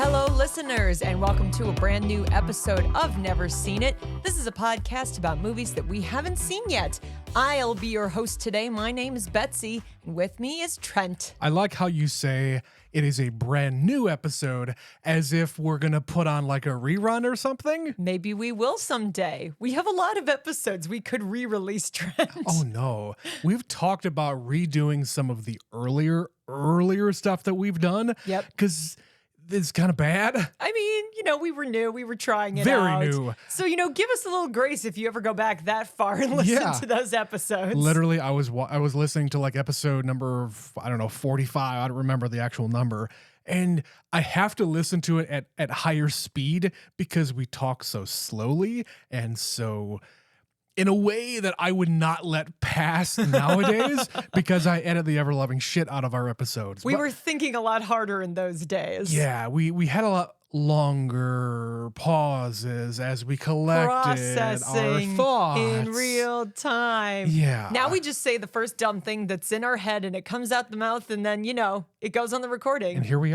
Hello, listeners, and welcome to a brand new episode of Never Seen It. This is a podcast about movies that we haven't seen yet. I'll be your host today. My name is Betsy, and with me is Trent. I like how you say it is a brand new episode, as if we're going to put on like a rerun or something. Maybe we will someday. We have a lot of episodes we could re-release, Trent. Oh no. We've talked about redoing some of the earlier stuff that we've done. Yep. Because it's kind of bad. I mean, we were new. We were trying it Very out. new. So, give us a little grace if you ever go back that far and listen to those episodes. Literally, I was listening to like episode number, 45. I don't remember the actual number. And I have to listen to it at higher speed because we talk so slowly and so in a way that I would not let pass nowadays because I edit the ever-loving shit out of our episodes. We were thinking a lot harder in those days. Yeah, we had a lot longer pauses as we collected our thoughts in real time. Yeah. Now we just say the first dumb thing that's in our head and it comes out the mouth and then, it goes on the recording. And here we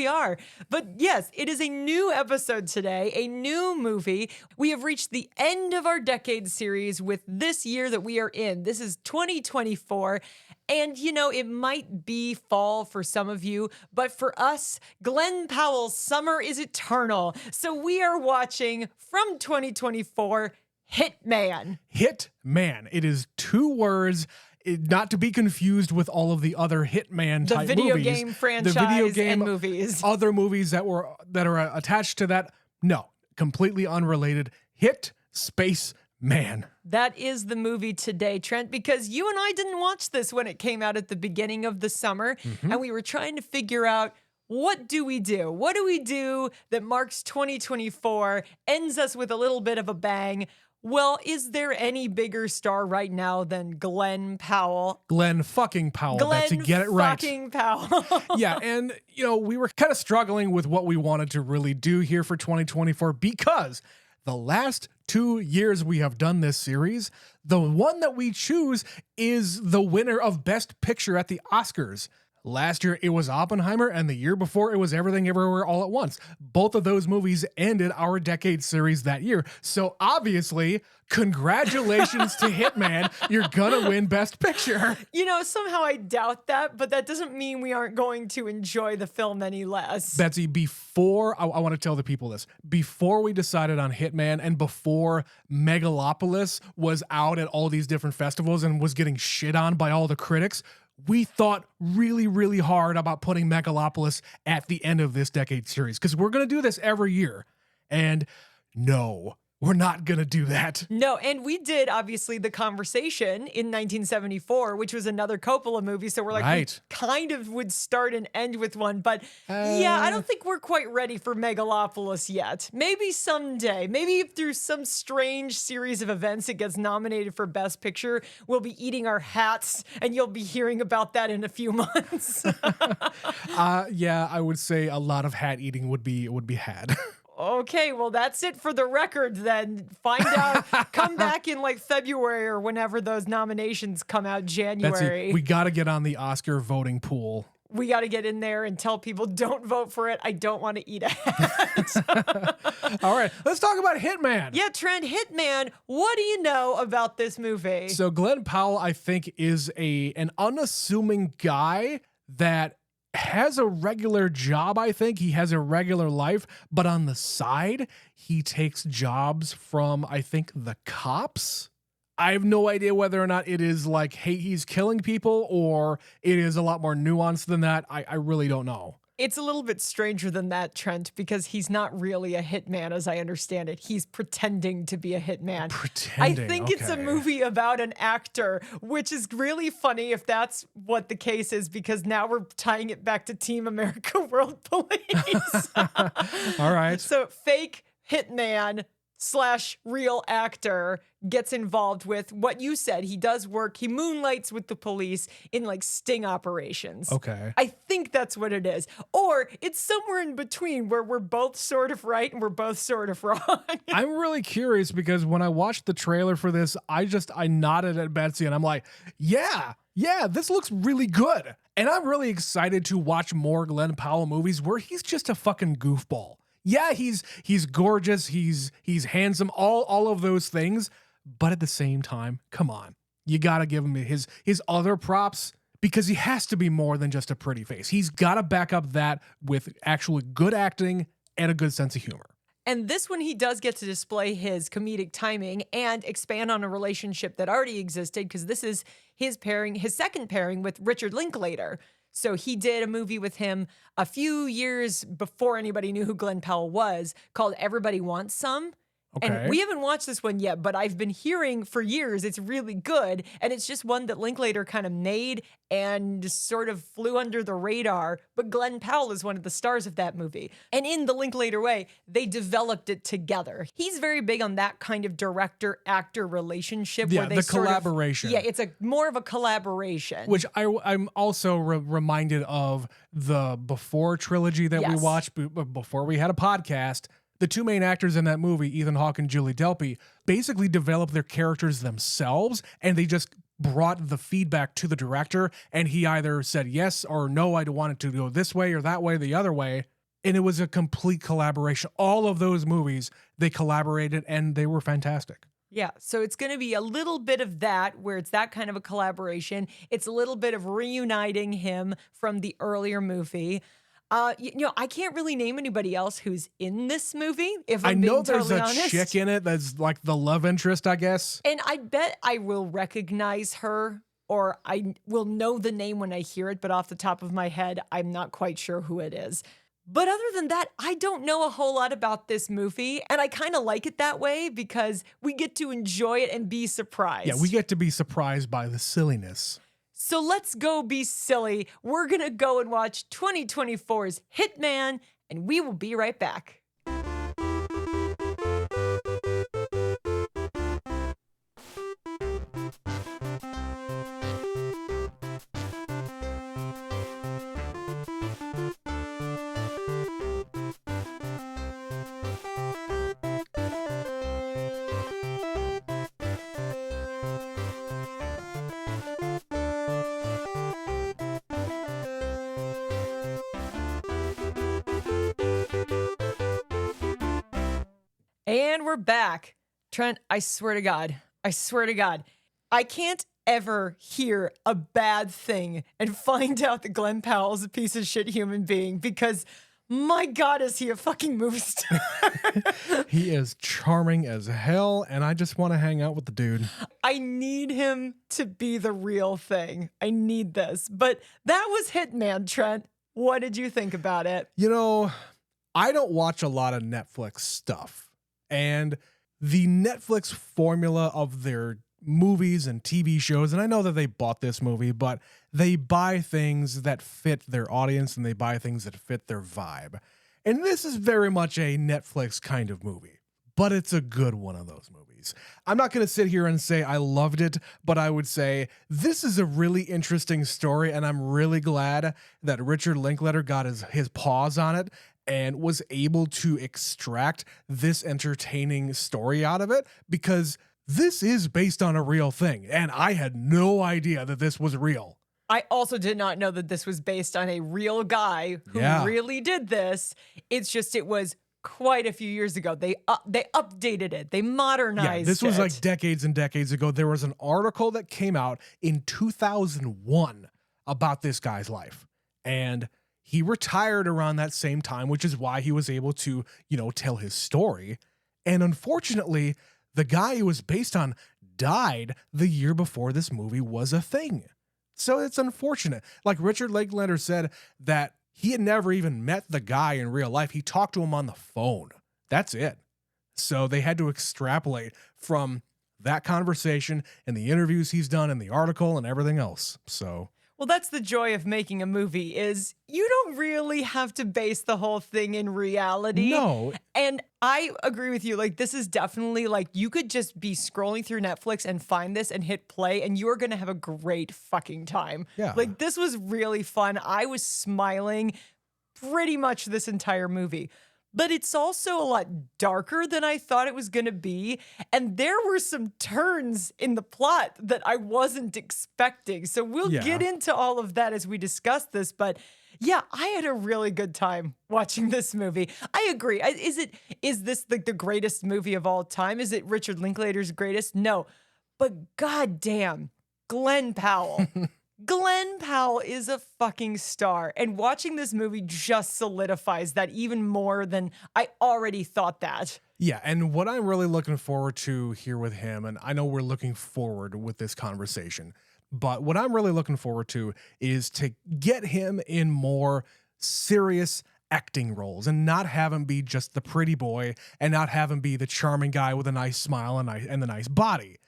are. But yes, it is a new episode today, a new movie. We have reached the end of our decade series with this year that we are in. This is 2024. And, it might be fall for some of you, but for us, Glen Powell's Summer is Eternal. So we are watching from 2024, Hitman. Hitman. It is two words, not to be confused with all of the other Hitman type movies. The video game franchise and movies. Other movies that are attached to that. No, completely unrelated. Hit space man. That is the movie today, Trent, because you and I didn't watch this when it came out at the beginning of the summer, and we were trying to figure out, what do we do? What do we do that marks 2024, ends us with a little bit of a bang? Well, is there any bigger star right now than Glen Powell? Glen fucking Powell. That's to get it right. Glen fucking Powell. Yeah, and, we were kind of struggling with what we wanted to really do here for 2024 because the last 2 years we have done this series, the one that we choose is the winner of Best Picture at the Oscars. Last year, it was Oppenheimer, and the year before, it was Everything Everywhere All at Once. Both of those movies ended our decade series that year. So obviously, congratulations to Hitman. You're gonna win Best Picture. Somehow I doubt that, but that doesn't mean we aren't going to enjoy the film any less. Betsy, before, I want to tell the people this, before we decided on Hitman and before Megalopolis was out at all these different festivals and was getting shit on by all the critics, we thought really, really hard about putting Megalopolis at the end of this decade series because we're going to do this every year. And no, we're not going to do that. No, and we did, obviously, The Conversation in 1974, which was another Coppola movie. So we're like, right. We kind of would start and end with one. But yeah, I don't think we're quite ready for Megalopolis yet. Maybe someday. Maybe through some strange series of events it gets nominated for Best Picture. We'll be eating our hats, and you'll be hearing about that in a few months. Yeah, I would say a lot of hat eating would be had. Okay, well, that's it for the record then. Find out, come back in like February or whenever those nominations come out, January. Betsy, we got to get on the Oscar voting pool. We got to get in there and tell people, don't vote for it. I don't want to eat a hat. All right, let's talk about Hitman. Yeah, Trent, Hitman, what do you know about this movie? So Glen Powell, I think, is an unassuming guy that has a regular job. I think he has a regular life, but on the side, he takes jobs from, I think, the cops. I have no idea whether or not it is like, hey, he's killing people, or it is a lot more nuanced than that. I really don't know. It's a little bit stranger than that, Trent, because he's not really a hitman, as I understand it. He's pretending to be a hitman. Pretending, I think it's a movie about an actor, which is really funny if that's what the case is, because now we're tying it back to Team America World Police. All right. So fake hitman / real actor gets involved with what you said. He does work. He moonlights with the police in like sting operations. Okay. I think that's what it is. Or it's somewhere in between where we're both sort of right and we're both sort of wrong. I'm really curious because when I watched the trailer for this, I nodded at Betsy and I'm like, yeah, Yeah, this looks really good. And I'm really excited to watch more Glen Powell movies where he's just a fucking goofball. Yeah, he's gorgeous, he's handsome, all of those things, but at the same time, come on. You got to give him his other props because he has to be more than just a pretty face. He's got to back up that with actually good acting and a good sense of humor. And this one, he does get to display his comedic timing and expand on a relationship that already existed, because this is his second pairing with Richard Linklater. So he did a movie with him a few years before anybody knew who Glen Powell was, called Everybody Wants Some. Okay. And we haven't watched this one yet, but I've been hearing for years it's really good. And it's just one that Linklater kind of made and sort of flew under the radar. But Glen Powell is one of the stars of that movie. And in the Linklater way, they developed it together. He's very big on that kind of director-actor relationship. Yeah, where they the sort collaboration. It's more of a collaboration. Which I'm also reminded of the Before trilogy that we Yes. watched before we had a podcast. The two main actors in that movie, Ethan Hawke and Julie Delpy, basically developed their characters themselves, and they just brought the feedback to the director, and he either said yes or no, I want it to go this way or that way, the other way. And it was a complete collaboration. All of those movies, they collaborated, and they were fantastic. Yeah, so it's going to be a little bit of that, where it's that kind of a collaboration. It's a little bit of reuniting him from the earlier movie. I can't really name anybody else who's in this movie, if I'm I know being there's totally a honest. chick in it that's like the love interest, I guess. And I bet I will recognize her, or I will know the name when I hear it, but off the top of my head, I'm not quite sure who it is. But other than that, I don't know a whole lot about this movie, and I kind of like it that way because we get to enjoy it and be surprised. Yeah, we get to be surprised by the silliness. So let's go be silly. We're going to go and watch 2024's Hitman, and we will be right back. And we're back. Trent, I swear to God, I can't ever hear a bad thing and find out that Glen Powell's a piece of shit human being, because my God, is he a fucking movie star? He is charming as hell, and I just want to hang out with the dude. I need him to be the real thing. I need this. But that was Hitman, Trent. What did you think about it? You know, I don't watch a lot of Netflix stuff. And the Netflix formula of their movies and TV shows, and I know that they bought this movie, but they buy things that fit their audience and they buy things that fit their vibe. And this is very much a Netflix kind of movie, but it's a good one of those movies. I'm not going to sit here and say I loved it, but I would say this is a really interesting story, and I'm really glad that Richard Linklater got his paws on it and was able to extract this entertaining story out of it, because this is based on a real thing, and I had no idea that this was real. I also did not know that this was based on a real guy who really did this. It's just, it was quite a few years ago. They updated it. They modernized it. Yeah, this was like decades and decades ago. There was an article that came out in 2001 about this guy's life, and he retired around that same time, which is why he was able to, tell his story. And unfortunately, the guy he was based on died the year before this movie was a thing. So it's unfortunate. Like Richard Linklater said that he had never even met the guy in real life. He talked to him on the phone. That's it. So they had to extrapolate from that conversation and the interviews he's done and the article and everything else. So... Well, that's the joy of making a movie, is you don't really have to base the whole thing in reality. No. And I agree with you. Like, this is definitely like, you could just be scrolling through Netflix and find this and hit play, and you are going to have a great fucking time. Yeah. Like, this was really fun. I was smiling pretty much this entire movie. but it's also a lot darker than I thought it was going to be. And there were some turns in the plot that I wasn't expecting. So we'll get into all of that as we discuss this. But yeah, I had a really good time watching this movie. I agree. Is this the greatest movie of all time? Is it Richard Linklater's greatest? No. But goddamn, Glen Powell. Glen Powell is a fucking star, and watching this movie just solidifies that even more than I already thought that. Yeah, and what I'm really looking forward to here with him, and I know we're looking forward with this conversation, but what I'm really looking forward to is to get him in more serious acting roles and not have him be just the pretty boy and not have him be the charming guy with a nice smile and the nice body.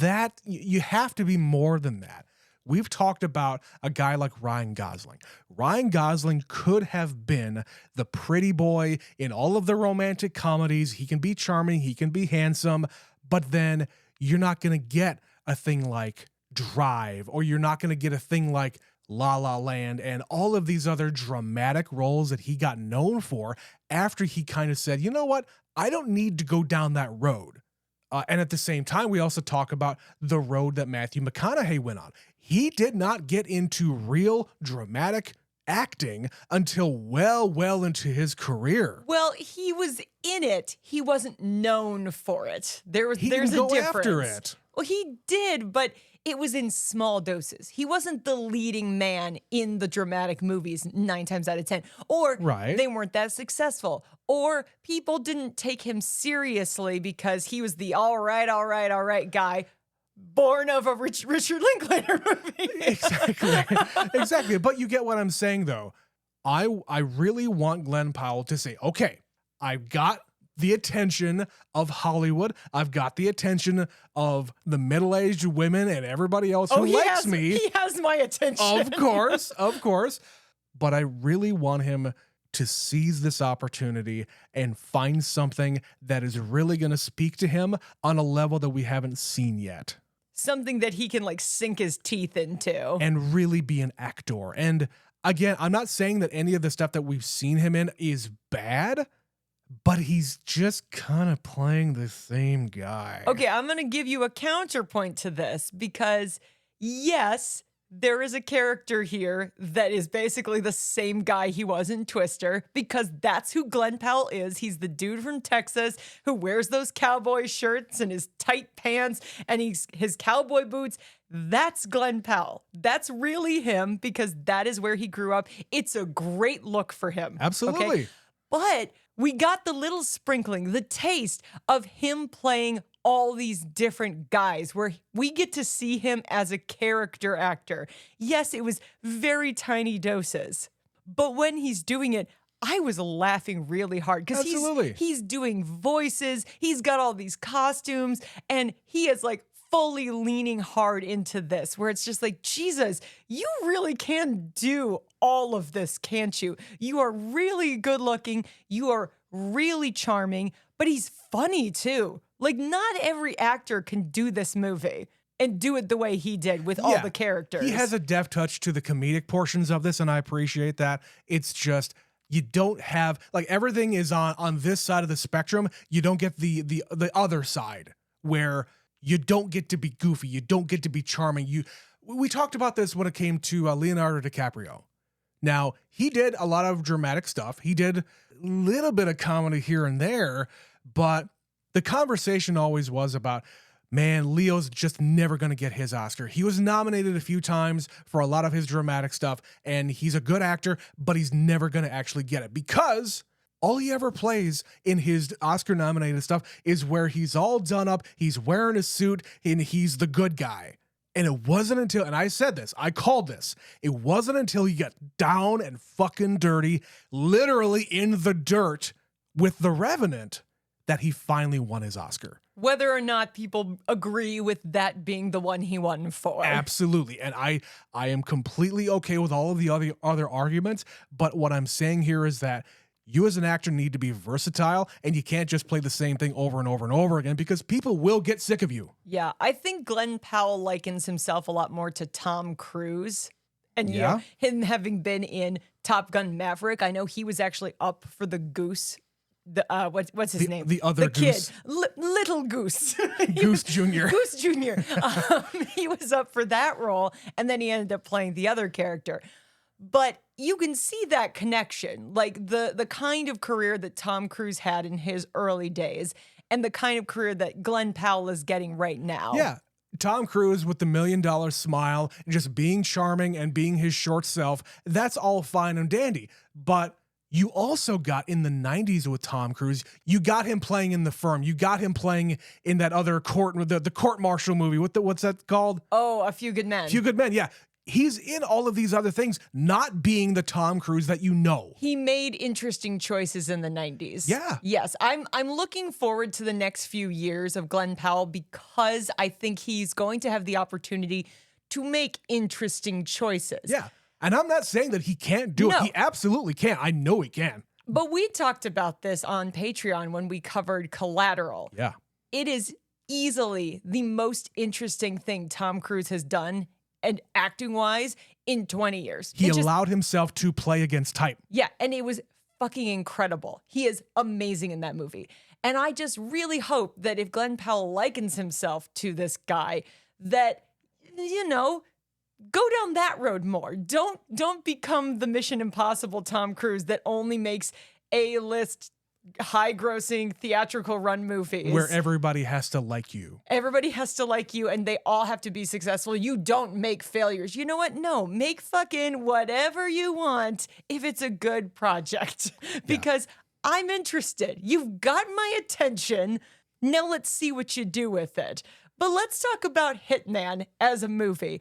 That you have to be more than that. We've talked about a guy like Ryan Gosling. Ryan Gosling could have been the pretty boy in all of the romantic comedies. He can be charming, he can be handsome, but then you're not going to get a thing like Drive, or you're not going to get a thing like La La Land and all of these other dramatic roles that he got known for after he kind of said, you know what, I don't need to go down that road. And at the same time, we also talk about the road that Matthew McConaughey went on. He did not get into real dramatic acting until well into his career. Well, he was in it. He wasn't known for it. There's a difference. After it. Well, he did, but it was in small doses. He wasn't the leading man in the dramatic movies 9 times out of 10. Or they weren't that successful. Or people didn't take him seriously because he was the all right guy born of a Richard Linklater movie. Exactly. But you get what I'm saying, though. I really want Glen Powell to say, okay, I've got the attention of Hollywood. I've got the attention of the middle-aged women and everybody else who likes me. He has my attention. Of course. But I really want him to seize this opportunity and find something that is really going to speak to him on a level that we haven't seen yet. Something that he can like sink his teeth into. And really be an actor. And again, I'm not saying that any of the stuff that we've seen him in is bad, but he's just kind of playing the same guy. Okay, I'm going to give you a counterpoint to this because, yes, there is a character here that is basically the same guy he was in Twister, because that's who Glen Powell is. He's the dude from Texas who wears those cowboy shirts and his tight pants and his cowboy boots. That's Glen Powell. That's really him because that is where he grew up. It's a great look for him. Absolutely. Okay? But we got the little sprinkling, the taste of him playing all these different guys where we get to see him as a character actor. Yes, it was very tiny doses, but when he's doing it, I was laughing really hard because he's doing voices. He's got all these costumes and he is like fully leaning hard into this where it's just like, Jesus, you really can do all of this, can't you? You are really good looking. You are really charming, but he's funny too. Like, not every actor can do this movie and do it the way he did with all the characters. He has a deft touch to the comedic portions of this, and I appreciate that. It's just, you don't have, like, everything is on this side of the spectrum. You don't get the other side where you don't get to be goofy. You don't get to be charming. We talked about this when it came to Leonardo DiCaprio. Now, he did a lot of dramatic stuff. He did a little bit of comedy here and there, but the conversation always was about, man, Leo's just never going to get his Oscar. He was nominated a few times for a lot of his dramatic stuff, and he's a good actor, but he's never going to actually get it because all he ever plays in his Oscar-nominated stuff is where he's all done up, he's wearing a suit, and he's the good guy. And it wasn't until, and I said this, I called this, it wasn't until he got down and fucking dirty, literally in the dirt with The Revenant, that he finally won his Oscar. Whether or not people agree with that being the one he won for. Absolutely. And I am completely okay with all of the other arguments, but what I'm saying here is that you as an actor need to be versatile, and you can't just play the same thing over and over and over again because people will get sick of you. Yeah, I think Glen Powell likens himself a lot more to Tom Cruise. And you know, him having been in Top Gun Maverick, I know he was actually up for the Goose what's his name? The other Goose. kid, Little Goose. Goose Jr. Goose Jr. He was up for that role, and then he ended up playing the other character. But you can see that connection, like the kind of career that Tom Cruise had in his early days and the kind of career that Glen Powell is getting right now. Yeah. Tom Cruise with the $1 million smile, just being charming and being his short self, that's all fine and dandy. But you also got in the 90s with Tom Cruise, you got him playing in The Firm. You got him playing in that other the court martial movie. What's that called? Oh, A Few Good Men. Few Good Men, yeah. He's in all of these other things, not being the Tom Cruise that you know. He made interesting choices in the 90s. Yeah. Yes, I'm looking forward to the next few years of Glen Powell because I think he's going to have the opportunity to make interesting choices. Yeah. And I'm not saying that he can't do it. He absolutely can. I know he can. But we talked about this on Patreon when we covered Collateral. Yeah. It is easily the most interesting thing Tom Cruise has done and acting-wise in 20 years. He allowed himself to play against type. Yeah, and it was fucking incredible. He is amazing in that movie. And I just really hope that if Glen Powell likens himself to this guy, that, go down that road more. Don't become the Mission Impossible Tom Cruise that only makes A-list high-grossing theatrical run movies. Where everybody has to like you. Everybody has to like you and they all have to be successful. You don't make failures. You know what? No, make fucking whatever you want if it's a good project. Because I'm interested. You've got my attention. Now let's see what you do with it. But let's talk about Hitman as a movie.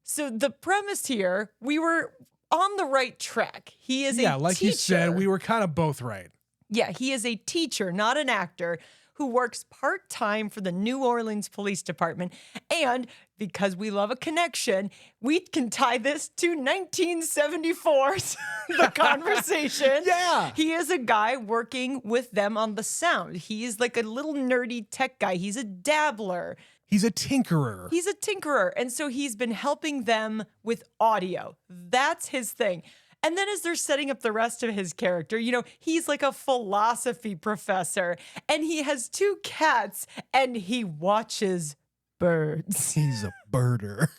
So the premise here, we were on the right track. He is a teacher. Yeah, like you said, we were kind of both right. Yeah, he is a teacher, not an actor, who works part-time for the New Orleans Police Department. And because we love a connection, we can tie this to 1974's The Conversation. Yeah. He is a guy working with them on the sound. He is like a little nerdy tech guy. He's a dabbler. He's a tinkerer. He's a tinkerer. And so he's been helping them with audio. That's his thing. And then as they're setting up the rest of his character, he's like a philosophy professor and he has 2 cats and he watches birds. He's a birder.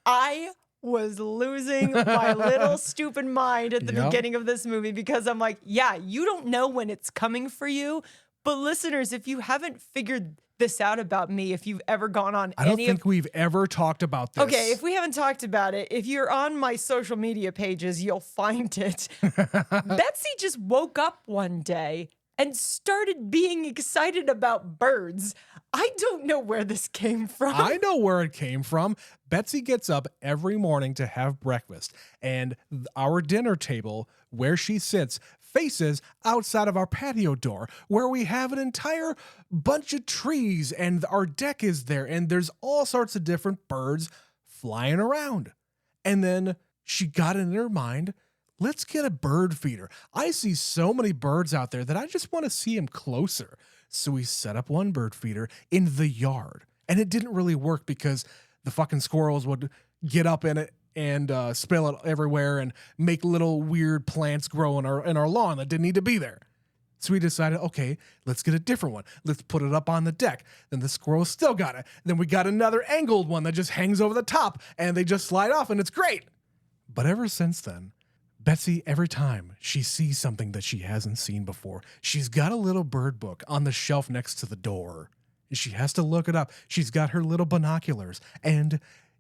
I was losing my little stupid mind at the beginning of this movie because I'm like, yeah, you don't know when it's coming for you. But listeners, if you haven't figured this out about me, if you've ever gone on I don't think we've ever talked about this. Okay, if we haven't talked about it, if you're on my social media pages, you'll find it. Betsy just woke up one day and started being excited about birds. I don't know where this came from. I know where it came from. Betsy gets up every morning to have breakfast, and our dinner table, where she sits, faces outside of our patio door, where we have an entire bunch of trees, and our deck is there, and there's all sorts of different birds flying around. And then she got it in her mind, let's get a bird feeder. I see so many birds out there that I just want to see them closer. So we set up one bird feeder in the yard, and it didn't really work because the fucking squirrels would get up in it and spill it everywhere and make little weird plants grow in our lawn that didn't need to be there. So we decided, okay, let's get a different one. Let's put it up on the deck. Then the squirrels still got it. Then we got another angled one that just hangs over the top and they just slide off and it's great. But ever since then, Betsy, every time she sees something that she hasn't seen before, she's got a little bird book on the shelf next to the door. She has to look it up. She's got her little binoculars. And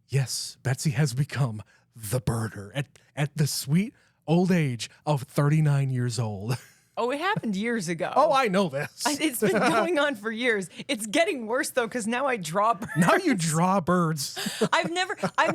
yes, Betsy has become the birder at the sweet old age of 39 years old. Oh, it happened years ago. Oh, I know this. It's been going on for years. It's getting worse though, because now I draw birds. Now you draw birds. I'm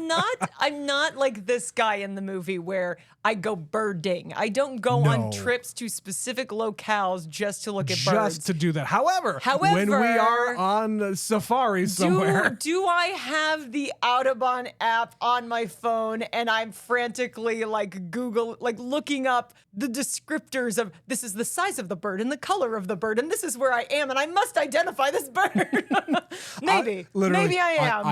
not like this guy in the movie where I go birding. I don't go on trips to specific locales just to look at birds. Just to do that. However, when we are on safari somewhere. Do I have the Audubon app on my phone and I'm frantically looking up the descriptors of this is the size of the bird and the color of the bird and this is where I am and I must identify this bird. Maybe I am.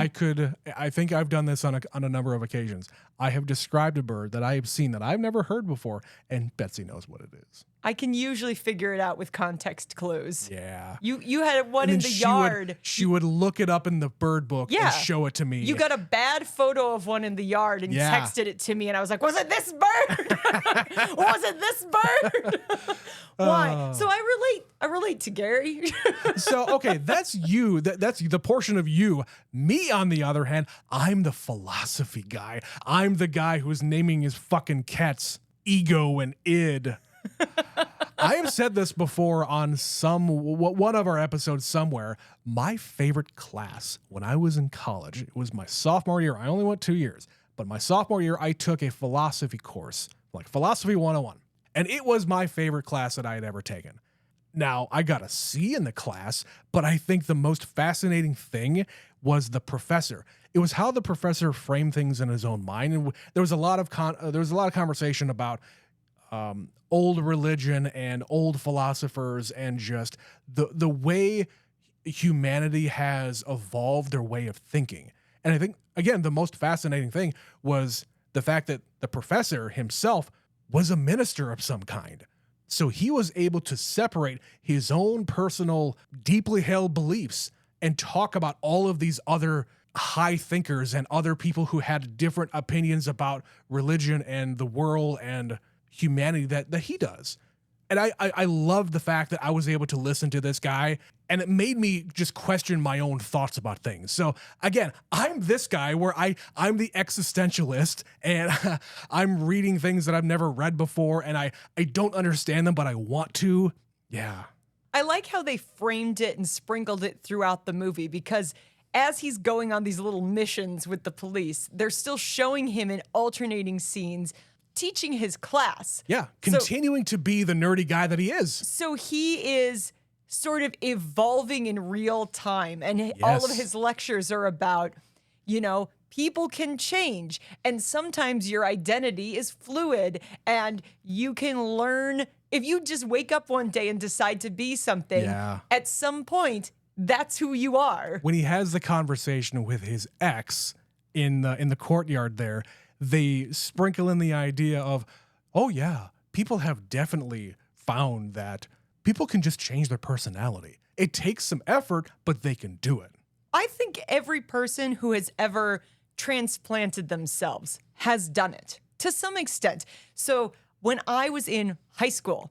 I think I've done this on a number of occasions. I have described a bird that I have seen that I've never heard before, and Betsy knows what it is. I can usually figure it out with context clues. Yeah. You had one And in then the yard. She would look it up in the bird book Yeah. and show it to me. You got a bad photo of one in the yard and Yeah. texted it to me, and I was like, was it this bird? Was it this bird? Why? So I relate to Gary. So, okay, that's you. That's the portion of you. Me, on the other hand, I'm the philosophy guy. I'm the guy who's naming his fucking cats Ego and Id. I have said this before on one of our episodes somewhere. My favorite class when I was in college, it was my sophomore year. I only went 2 years, but my sophomore year, I took a philosophy course, like Philosophy 101. And it was my favorite class that I had ever taken. Now, I got a C in the class, but I think the most fascinating thing was the professor. It was how the professor framed things in his own mind. And there was a lot of conversation about old religion and old philosophers and just the way humanity has evolved their way of thinking. And I think, again, the most fascinating thing was the fact that the professor himself was a minister of some kind. So he was able to separate his own personal, deeply held beliefs and talk about all of these other high thinkers and other people who had different opinions about religion and the world and humanity that he does. And I love the fact that I was able to listen to this guy, and it made me just question my own thoughts about things. So again, I'm this guy where I'm the existentialist, and I'm reading things that I've never read before, and I don't understand them, but I want to. Yeah. I like how they framed it and sprinkled it throughout the movie, because as he's going on these little missions with the police, they're still showing him in alternating scenes teaching his class. Yeah, continuing to be the nerdy guy that he is. So he is sort of evolving in real time, and all of his lectures are about, people can change, and sometimes your identity is fluid, and you can learn. If you just wake up one day and decide to be something, at some point, that's who you are. When he has the conversation with his ex in the courtyard there, they sprinkle in the idea of, oh yeah, people have definitely found that people can just change their personality. It takes some effort, but they can do it. I think every person who has ever transplanted themselves has done it to some extent. So when I was in high school,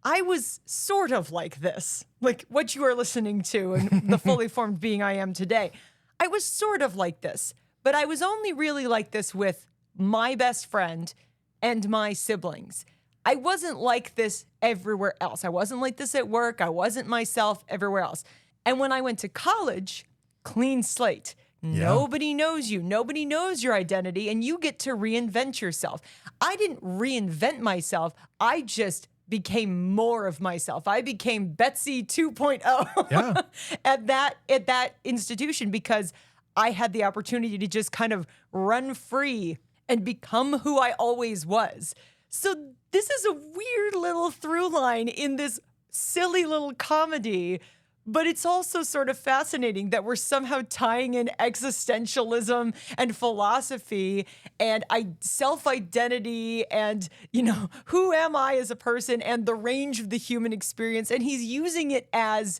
I was sort of like this, like what you are listening to and the fully formed being I am today. I was sort of like this, but I was only really like this with my best friend and my siblings. I wasn't like this everywhere else. I wasn't like this at work. I wasn't myself everywhere else. And when I went to college, clean slate. Nobody knows you. Nobody knows your identity, and you get to reinvent yourself. I didn't reinvent myself. I just became more of myself. I became Betsy 2.0 at that institution, because I had the opportunity to just kind of run free and become who I always was. So this is a weird little through line in this silly little comedy, but it's also sort of fascinating that we're somehow tying in existentialism and philosophy and self-identity and, who am I as a person and the range of the human experience. And he's using it as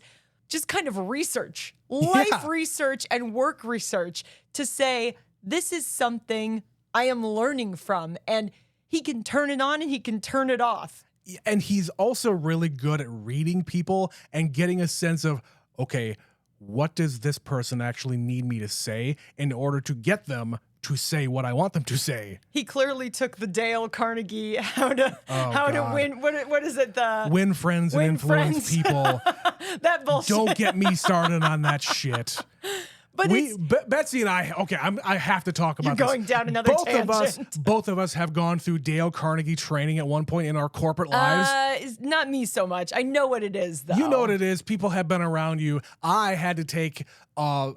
just kind of research, life research and work research to say, this is something I am learning from, and he can turn it on and he can turn it off. And he's also really good at reading people and getting a sense of, okay, what does this person actually need me to say in order to get them to say what I want them to say? He clearly took the Dale Carnegie how to win. What is it? Win friends and influence people. That bullshit. Don't get me started on that shit. But Betsy and I, I have to talk about You're going down another tangent. Both of us have gone through Dale Carnegie training at one point in our corporate lives. Not me so much. I know what it is, though. You know what it is. People have been around you. I had to take a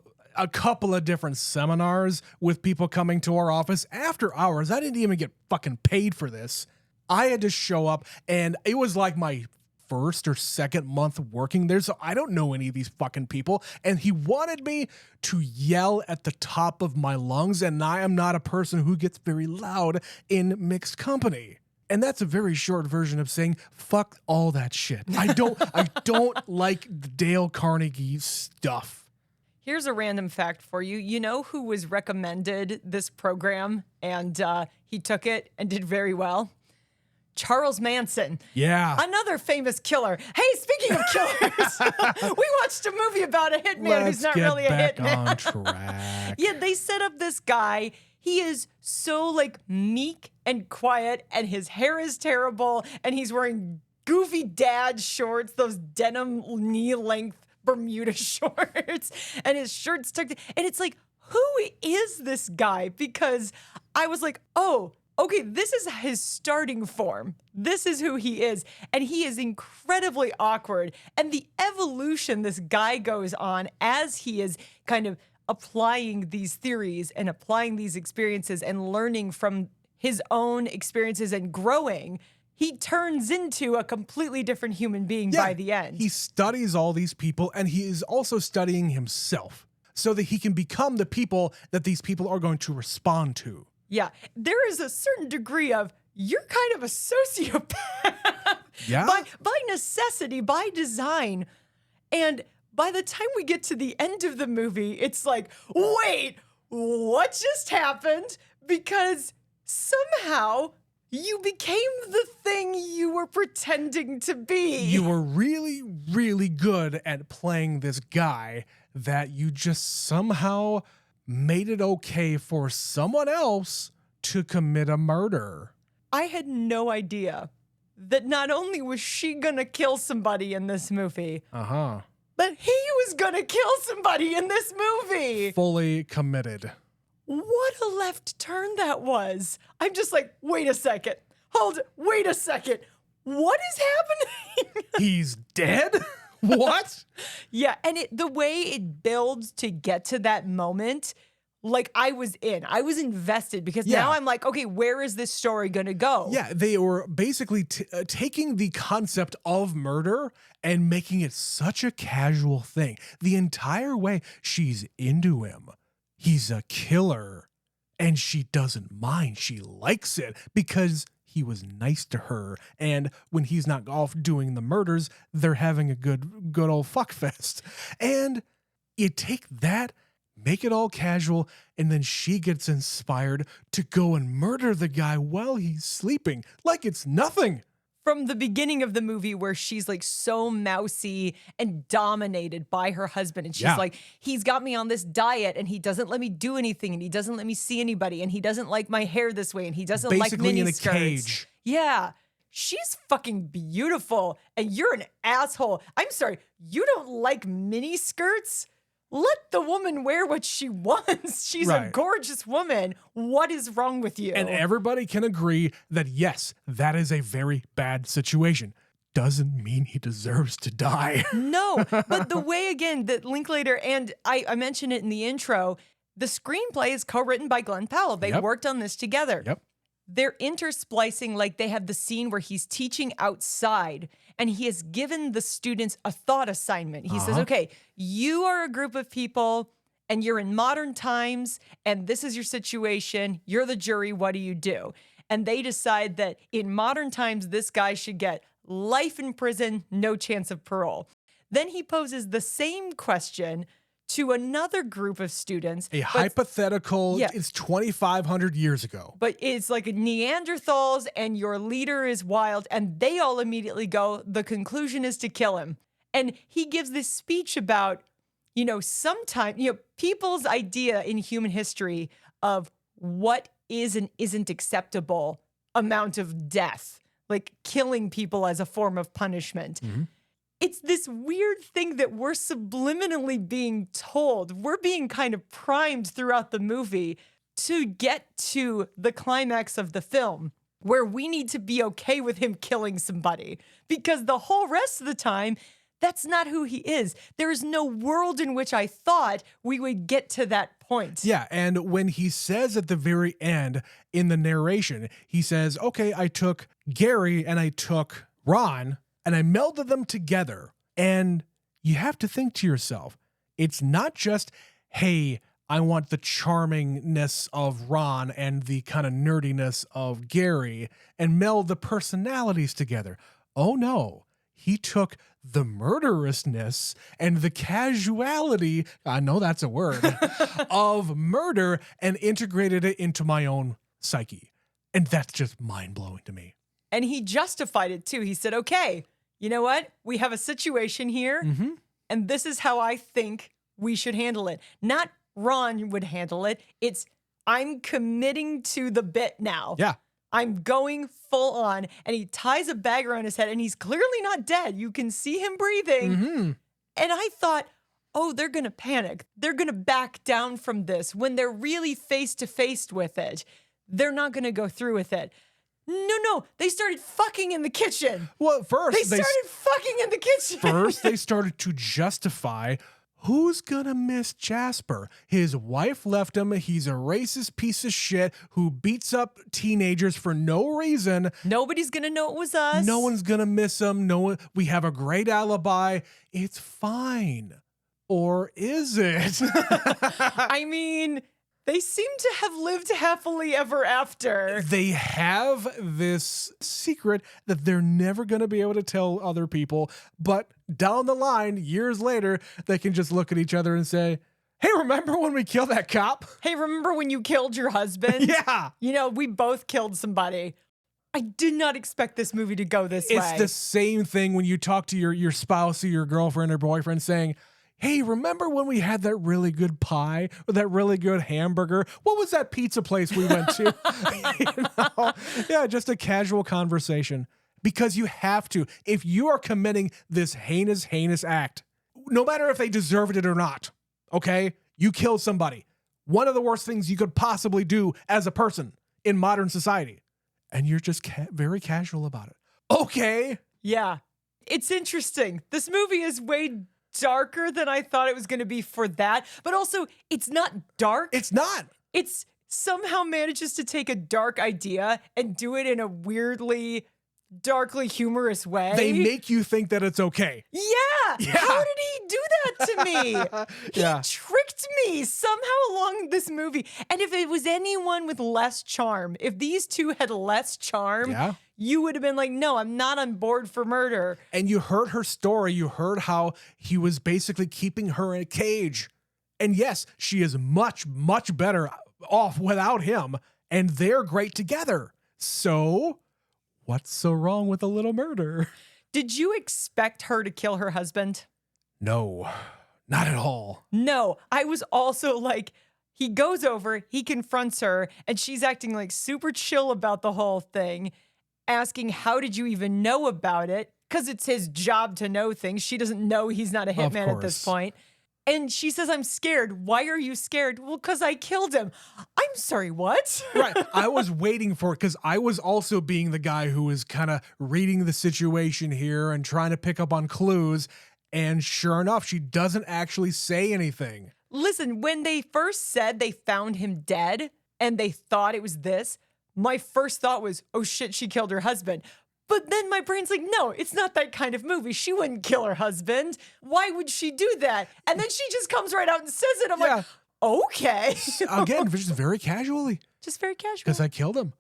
couple of different seminars with people coming to our office after hours. I didn't even get fucking paid for this. I had to show up, and it was like my first or second month working there, so I don't know any of these fucking people, and he wanted me to yell at the top of my lungs, and I am not a person who gets very loud in mixed company. And that's a very short version of saying, fuck all that shit. I don't like the Dale Carnegie stuff. Here's a random fact for you. You know who was recommended this program and he took it and did very well? Charles Manson. Yeah. Another famous killer. Hey, speaking of killers, we watched a movie about a hitman who's not really a hitman. On track. Yeah, they set up this guy. He is so like meek and quiet, and his hair is terrible, and he's wearing goofy dad shorts, those denim knee-length Bermuda shorts, and his shirt's tucked in. And it's like, who is this guy? Because I was like, oh, okay, this is his starting form. This is who he is. And he is incredibly awkward. And the evolution this guy goes on as he is kind of applying these theories and applying these experiences and learning from his own experiences and growing, he turns into a completely different human being by the end. He studies all these people, and he is also studying himself so that he can become the people that these people are going to respond to. Yeah, there is a certain degree of, you're kind of a sociopath. Yeah. By necessity, by design. And by the time we get to the end of the movie, it's like, wait, what just happened? Because somehow you became the thing you were pretending to be. You were really, really good at playing this guy that you just somehow made it okay for someone else to commit a murder. I had no idea that not only was she gonna kill somebody in this movie, but he was gonna kill somebody in this movie. Fully committed. What a left turn that was. I'm just like, wait a second. Wait a second. What is happening? He's dead? What? Yeah, and the way it builds to get to that moment, like I was invested because now I'm like, okay, where is this story gonna go? Yeah, they were basically taking the concept of murder and making it such a casual thing. The entire way she's into him. He's a killer, and she doesn't mind. She likes it because he was nice to her. And when he's not off doing the murders, they're having a good old fuck fest. And you take that, make it all casual, and then she gets inspired to go and murder the guy while he's sleeping, like it's nothing. From the beginning of the movie where she's like so mousy and dominated by her husband. And she's like, he's got me on this diet and he doesn't let me do anything and he doesn't let me see anybody and he doesn't like my hair this way and he doesn't like mini in a skirts. cage. Yeah. She's fucking beautiful and you're an asshole. I'm sorry. You don't like mini skirts? Let the woman wear what she wants. She's a gorgeous woman. What is wrong with you? And everybody can agree that, yes, that is a very bad situation. Doesn't mean he deserves to die. No, but the way, again, that Linklater, and I mentioned it in the intro, the screenplay is co-written by Glen Powell. They worked on this together. Yep. They're intersplicing, like they have the scene where he's teaching outside and he has given the students a thought assignment. He says, okay, you are a group of people and you're in modern times and this is your situation. You're the jury. What do you do? And they decide that in modern times, this guy should get life in prison, no chance of parole. Then he poses the same question to another group of students. A hypothetical, it's 2,500 years ago. But it's like Neanderthals and your leader is wild. And they all immediately go, the conclusion is to kill him. And he gives this speech about, sometimes, people's idea in human history of what is and isn't acceptable amount of death, like killing people as a form of punishment. Mm-hmm. It's this weird thing that we're subliminally being told. We're being kind of primed throughout the movie to get to the climax of the film where we need to be okay with him killing somebody because the whole rest of the time, that's not who he is. There is no world in which I thought we would get to that point. Yeah, and when he says at the very end in the narration, he says, okay, I took Gary and I took Ron and I melded them together. And you have to think to yourself, it's not just, hey, I want the charmingness of Ron and the kind of nerdiness of Gary and meld the personalities together. Oh no, he took the murderousness and the casuality, I know that's a word, of murder and integrated it into my own psyche. And that's just mind-blowing to me. And he justified it too. He said, okay, you know what? We have a situation here, and this is how I think we should handle it. Not Ron would handle it. It's, I'm committing to the bit now. Yeah. I'm going full on. And he ties a bag around his head, and he's clearly not dead. You can see him breathing. And I thought, oh, they're going to panic. They're going to back down from this. When they're really face to face with it, they're not going to go through with it. No, they started fucking in the kitchen. Well, first they started fucking in the kitchen. First, they started to justify who's gonna miss Jasper. His wife left him. He's a racist piece of shit who beats up teenagers for no reason. Nobody's gonna know it was us. No one's gonna miss him. No one. We have a great alibi. It's fine. Or is it? I mean, they seem to have lived happily ever after. They have this secret that they're never going to be able to tell other people. But down the line, years later, they can just look at each other and say, hey, remember when we killed that cop? Hey, remember when you killed your husband? Yeah. You know, we both killed somebody. I did not expect this movie to go this way. It's the same thing when you talk to your spouse or your girlfriend or boyfriend saying, hey, remember when we had that really good pie or that really good hamburger? What was that pizza place we went to? You know? Yeah, just a casual conversation. Because you have to. If you are committing this heinous act, no matter if they deserved it or not, okay? You killed somebody. One of the worst things you could possibly do as a person in modern society. And you're just very casual about it. Okay. Yeah. It's interesting. This movie is way darker than I thought it was going to be for that. But also, it's not dark. It's not. It's somehow manages to take a dark idea and do it in a weirdly, darkly humorous way. They make you think that it's okay. Yeah. How did he do that to me? He tricked me somehow along this movie. And if it was anyone with less charm, if these two had less charm, you would have been like, no, I'm not on board for murder. And you heard her story. You heard how he was basically keeping her in a cage. And yes, she is much, much better off without him. And they're great together. So what's so wrong with a little murder? Did you expect her to kill her husband? No, not at all. No, I was also like, he goes over, he confronts her, and she's acting like super chill about the whole thing, asking, how did you even know about it? Because it's his job to know things. She doesn't know he's not a hitman at this point. And she says, I'm scared. Why are you scared? Well, because I killed him. I'm sorry, what? Right. I was waiting for it because I was also being the guy who was kind of reading the situation here and trying to pick up on clues. And sure enough, she doesn't actually say anything. Listen, when they first said they found him dead and they thought it was this, my first thought was, oh shit, she killed her husband. But then my brain's like, no, it's not that kind of movie. She wouldn't kill her husband. Why would she do that? And then she just comes right out and says it. I'm like, okay. Again, just very casually. Just very casual. Because I killed him.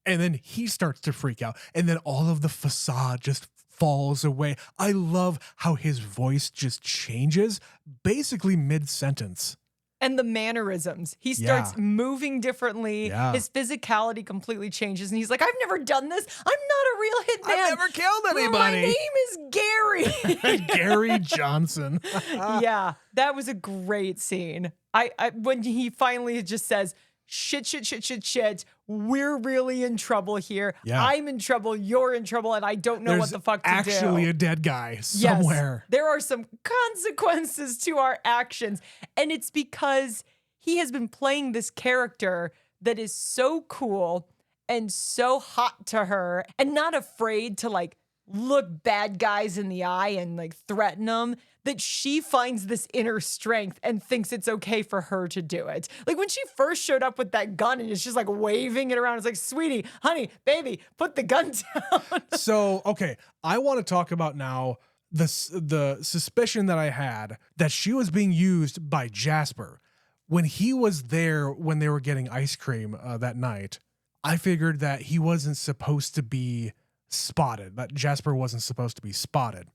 And then he starts to freak out. And then all of the facade just falls away. I love how his voice just changes basically mid-sentence. And the mannerisms. He starts moving differently. His physicality completely changes. And he's like, I've never done this. I'm not a real hitman. I've never killed anybody. My name is Gary. Gary Johnson. Yeah, that was a great scene. I when he finally just says, shit, we're really in trouble here. I'm in trouble, you're in trouble, and I don't know what the fuck to do. There's actually a dead guy somewhere. Yes, there are some consequences to our actions. And it's because he has been playing this character that is so cool and so hot to her and not afraid to like look bad guys in the eye and like threaten them, that she finds this inner strength and thinks it's okay for her to do it. Like when she first showed up with that gun and it's just like waving it around, it's like, sweetie, honey, baby, put the gun down. So, okay, I want to talk about now the suspicion that I had that she was being used by Jasper. when he was there when they were getting ice cream that night, I figured that he wasn't supposed to be spotted, that Jasper wasn't supposed to be spotted,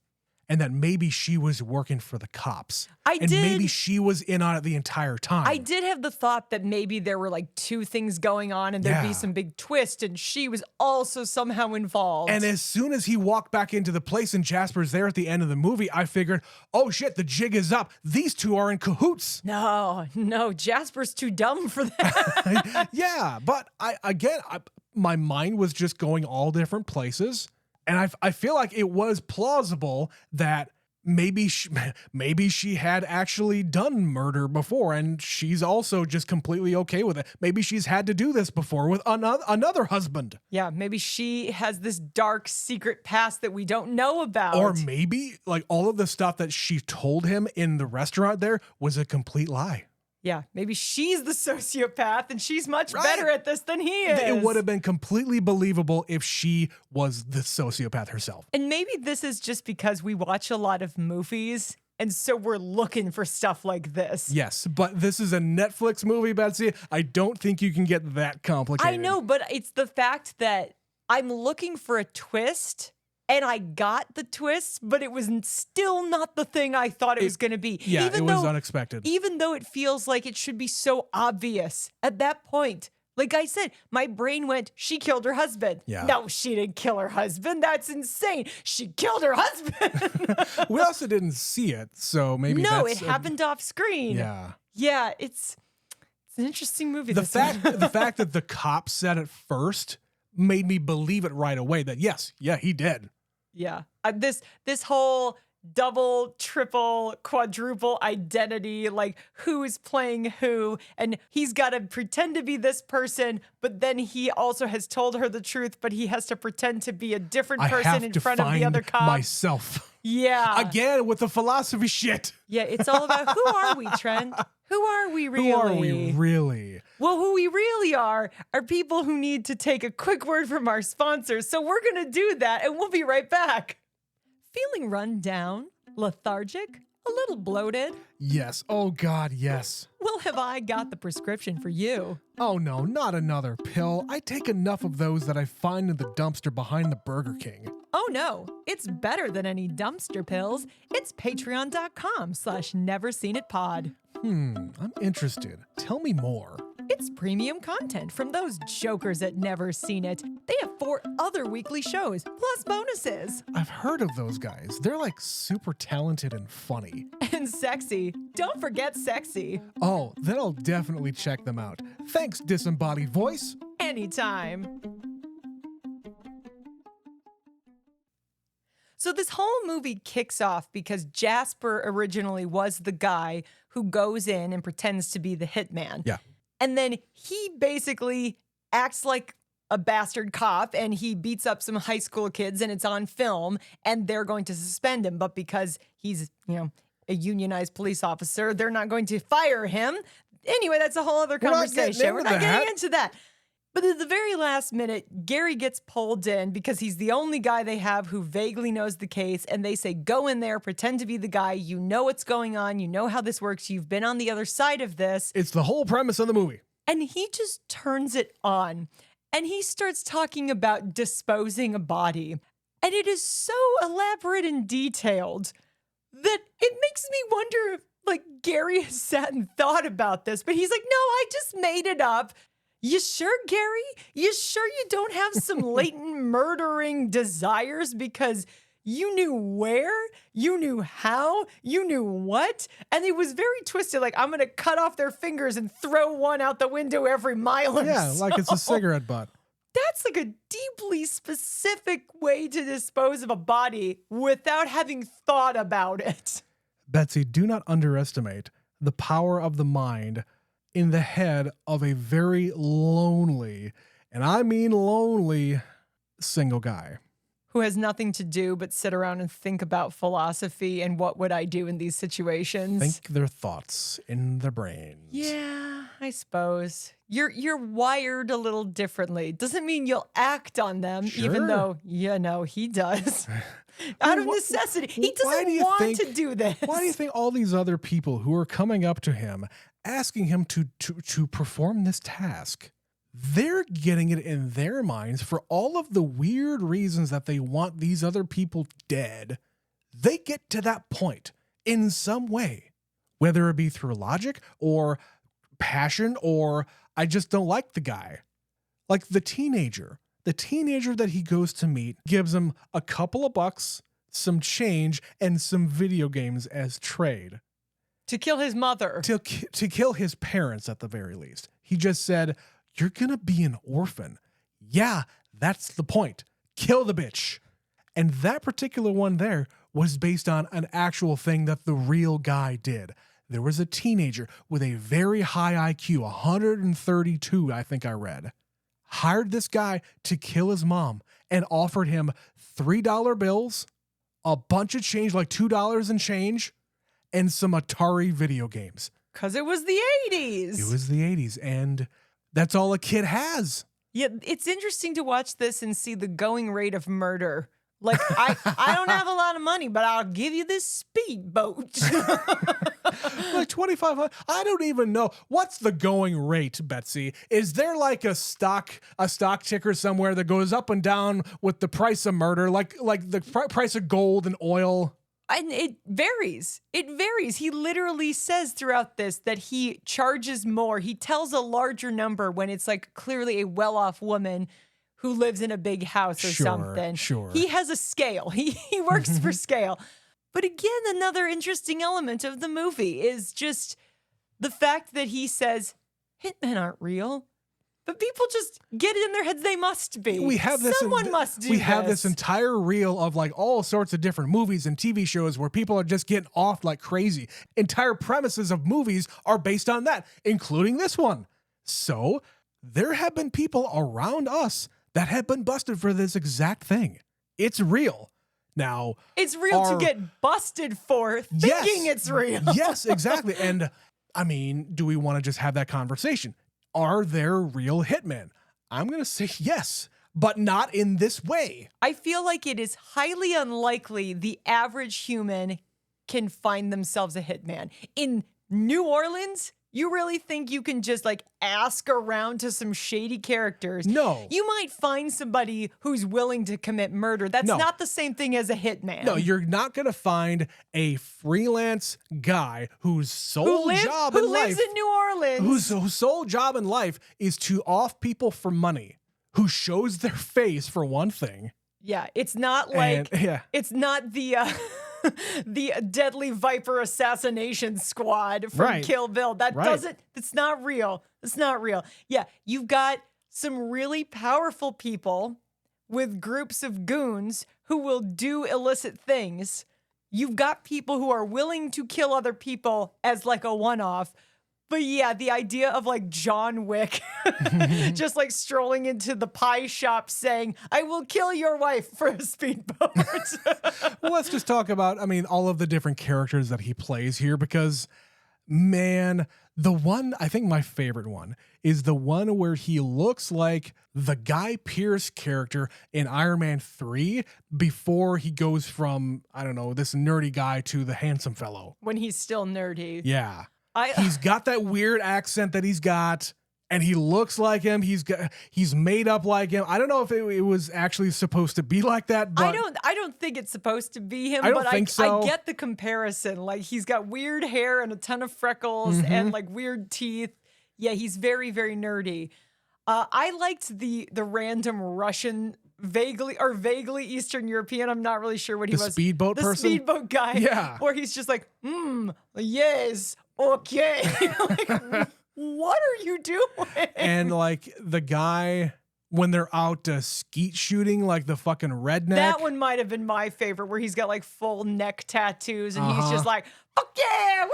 and that maybe she was working for the cops. Maybe she was in on it the entire time. I did have the thought that maybe there were like two things going on and there'd be some big twist and she was also somehow involved. And as soon as he walked back into the place and Jasper's there at the end of the movie, I figured, oh shit, the jig is up. These two are in cahoots. No, Jasper's too dumb for that. Yeah, but my mind was just going all different places. And I feel like it was plausible that maybe she had actually done murder before and she's also just completely okay with it. Maybe she's had to do this before with another husband. Yeah, maybe she has this dark secret past that we don't know about. Or maybe like all of the stuff that she told him in the restaurant there was a complete lie. Yeah, maybe she's the sociopath and she's much better at this than he is. It would have been completely believable if she was the sociopath herself. And maybe this is just because we watch a lot of movies and so we're looking for stuff like this. Yes, but this is a Netflix movie, Betsy. I don't think you can get that complicated. I know, but it's the fact that I'm looking for a twist. And I got the twist, but it was still not the thing I thought it was going to be. Yeah, it was unexpected. Even though it feels like it should be so obvious at that point. Like I said, my brain went, she killed her husband. Yeah. No, she didn't kill her husband. That's insane. She killed her husband. We also didn't see it, so maybe it happened off screen. Yeah. Yeah, it's an interesting movie. The fact that the cop said it first made me believe it right away that he did. Yeah. This whole double, triple, quadruple identity, like who is playing who, and he's got to pretend to be this person, but then he also has told her the truth, but he has to pretend to be a different person in front of the other cop. Myself. Yeah. Again with the philosophy shit. Yeah, it's all about who are we, Trent? Who are we really? Who are we really? Well, who we really are people who need to take a quick word from our sponsors. So we're going to do that and we'll be right back. Feeling run down, lethargic, a little bloated? Yes. Oh, God, yes. Well, have I got the prescription for you? Oh, no, not another pill. I take enough of those that I find in the dumpster behind the Burger King. Oh, no. It's better than any dumpster pills. It's patreon.com/neverseenitpod. I'm interested. Tell me more. It's premium content from those jokers at Never Seen It. They have 4 other weekly shows, plus bonuses. I've heard of those guys. They're like super talented and funny. And sexy. Don't forget sexy. Oh, then I'll definitely check them out. Thanks, disembodied voice. Anytime. So this whole movie kicks off because Jasper originally was the guy who goes in and pretends to be the hitman. Yeah. And then he basically acts like a bastard cop and he beats up some high school kids and it's on film and they're going to suspend him. But because he's, a unionized police officer, they're not going to fire him. Anyway, that's a whole other conversation. We're not getting into that. But at the very last minute, Gary gets pulled in because he's the only guy they have who vaguely knows the case. And they say, go in there, pretend to be the guy. You know what's going on. You know how this works. You've been on the other side of this. It's the whole premise of the movie. And he just turns it on. And he starts talking about disposing a body. And it is so elaborate and detailed that it makes me wonder if, Gary has sat and thought about this. But he's like, no, I just made it up. You sure, Gary? You sure you don't have some latent murdering desires because you knew where, you knew how, you knew what? And it was very twisted. Like, I'm going to cut off their fingers and throw one out the window every mile or so. Yeah, like it's a cigarette butt. That's like a deeply specific way to dispose of a body without having thought about it. Betsy, do not underestimate the power of the mind in the head of a very lonely, and I mean lonely, single guy. Who has nothing to do but sit around and think about philosophy and what would I do in these situations. Think their thoughts in their brains. Yeah, I suppose. You're wired a little differently. Doesn't mean you'll act on them, even though, he does. Out of necessity. He doesn't want to do this. Why do you think all these other people who are coming up to him asking him to perform this task. They're getting it in their minds for all of the weird reasons that they want these other people dead. They get to that point in some way, whether it be through logic or passion or I just don't like the guy. Like the teenager that he goes to meet gives him a couple of bucks, some change, and some video games as trade. To kill his mother. To kill his parents at the very least. He just said, "You're gonna be an orphan." Yeah, that's the point. Kill the bitch. And that particular one there was based on an actual thing that the real guy did. There was a teenager with a very high IQ, 132, I think I read, hired this guy to kill his mom and offered him $3 bills, a bunch of change, like $2 and change, and some Atari video games. Because it was the 80s. It was the 80s, and that's all a kid has. Yeah, it's interesting to watch this and see the going rate of murder. Like, I don't have a lot of money, but I'll give you this speedboat. Like 2,500. I don't even know. What's the going rate, Betsy? Is there like a stock ticker somewhere that goes up and down with the price of murder, like the price of gold and oil? And it varies. It varies. He literally says throughout this that he charges more. He tells a larger number when it's like clearly a well-off woman who lives in a big house or something. Sure. He has a scale. He works for scale. But again, another interesting element of the movie is just the fact that he says hitmen aren't real. But people just get it in their heads they must be. Someone must do this. We have this entire reel of like all sorts of different movies and TV shows where people are just getting off like crazy. Entire premises of movies are based on that, including this one. So there have been people around us that have been busted for this exact thing. It's real. Now, it's real to get busted for thinking it's real. Yes, exactly. And I mean, do we want to just have that conversation? Are there real hitmen? I'm going to say yes, but not in this way. I feel like it is highly unlikely the average human can find themselves a hitman. In New Orleans, you really think you can just like ask around to some shady characters? No. You might find somebody who's willing to commit murder. That's not the same thing as a hitman. No, you're not going to find a freelance guy whose sole job in life, lives in New Orleans, whose sole job in life is to off people for money, who shows their face for one thing. Yeah, it's not like it's not the the Deadly Viper assassination squad from Kill Bill. It's not real. It's not real. Yeah, you've got some really powerful people with groups of goons who will do illicit things. You've got people who are willing to kill other people as like a one-off. But yeah, the idea of like John Wick just like strolling into the pie shop saying, "I will kill your wife for a speedboat." Well, let's just talk about, I mean, all of the different characters that he plays here, because man, the one, I think my favorite one is the one where he looks like the Guy Pearce character in Iron Man 3 before he goes from, I don't know, this nerdy guy to the handsome fellow. When he's still nerdy. Yeah. He's got that weird accent that he's got, and he looks like him. He's made up like him. I don't know if it was actually supposed to be like that, but I don't think it's supposed to be him. I don't think so. I get the comparison. Like he's got weird hair and a ton of freckles and like weird teeth. Yeah, he's very, very nerdy. I liked the random Russian, vaguely Eastern European. I'm not really sure what he was. Speedboat person? The speedboat guy. Yeah. Where he's just like, yes. Okay. Like, what are you doing? And like the guy, when they're out skeet shooting, like the fucking redneck. That one might have been my favorite, where he's got like full neck tattoos and he's just like, fuck yeah, woo!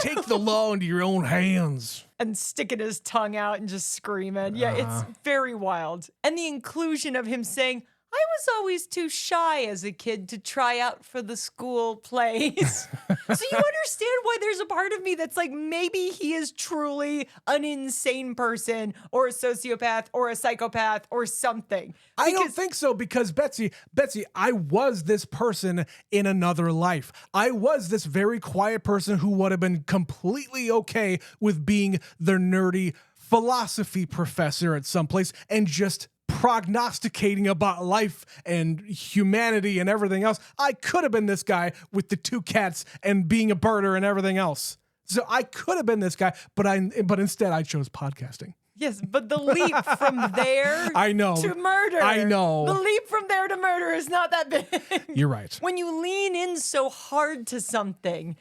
Take the law into your own hands. And sticking his tongue out and just screaming. Yeah, it's very wild. And the inclusion of him saying, I was always too shy as a kid to try out for the school plays. So you understand why there's a part of me that's like, maybe he is truly an insane person or a sociopath or a psychopath or something. I don't think so, because Betsy, I was this person in another life. I was this very quiet person who would have been completely okay with being the nerdy philosophy professor at some place and just prognosticating about life and humanity and everything else. I could have been this guy with the 2 cats and being a birder and everything else. So I could have been this guy, but instead I chose podcasting. Yes, but the leap from there I know. to murder. I know. The leap from there to murder is not that big. You're right. When you lean in so hard to something,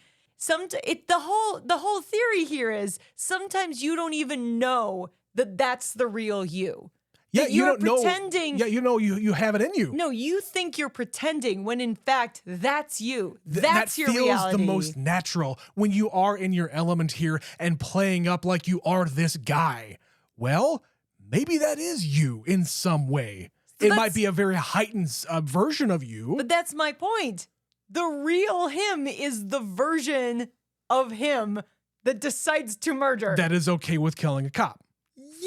the whole theory here is sometimes you don't even know that that's the real you. Yeah, you don't pretending. know. Yeah, you have it in you. No, you think you're pretending when in fact that's you. That's your reality. That feels the most natural when you are in your element here and playing up like you are this guy. Well, maybe that is you in some way. It might be a very heightened version of you. But that's my point. The real him is the version of him that decides to murder. That is okay with killing a cop.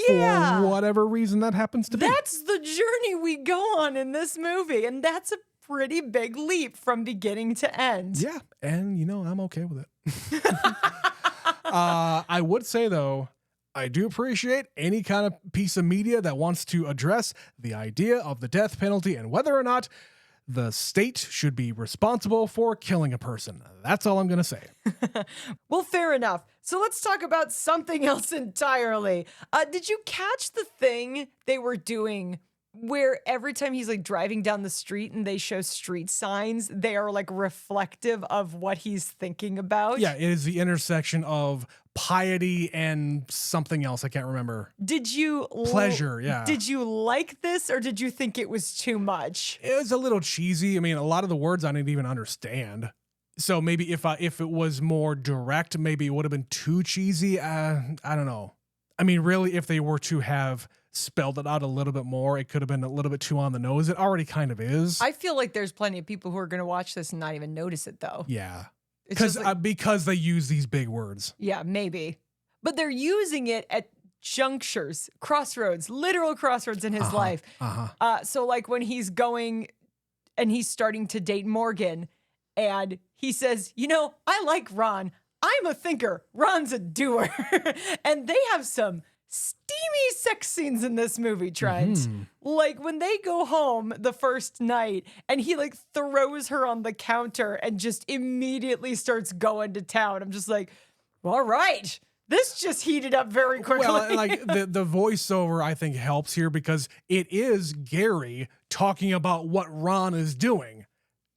Yeah. For whatever reason that happens to be. That's the journey we go on in this movie. And that's a pretty big leap from beginning to end. Yeah. And, I'm okay with it. I would say, though, I do appreciate any kind of piece of media that wants to address the idea of the death penalty and whether or not the state should be responsible for killing a person. That's all I'm going to say. Well, fair enough. So let's talk about something else entirely. Did you catch the thing they were doing where every time he's like driving down the street and they show street signs, they are like reflective of what he's thinking about? Yeah, it is the intersection of piety and something else. I can't remember. Did you pleasure? Yeah. Did you like this or did you think it was too much? It was a little cheesy. I mean, a lot of the words I didn't even understand. So maybe if it was more direct, maybe it would have been too cheesy. I don't know. I mean, really, if they were to have spelled it out a little bit more, it could have been a little bit too on the nose. It already kind of is. I feel like there's plenty of people who are going to watch this and not even notice it, though. Yeah. Because they use these big words. Yeah, maybe. But they're using it at junctures, crossroads, literal crossroads in his life. So like when he's going and he's starting to date Morgan and he says, I like Ron. I'm a thinker. Ron's a doer. And they have some steamy sex scenes in this movie, Trent. Mm-hmm. Like when they go home the first night and he like throws her on the counter and just immediately starts going to town. I'm just like, all right, this just heated up very quickly. Well, like the voiceover I think helps here because it is Gary talking about what Ron is doing.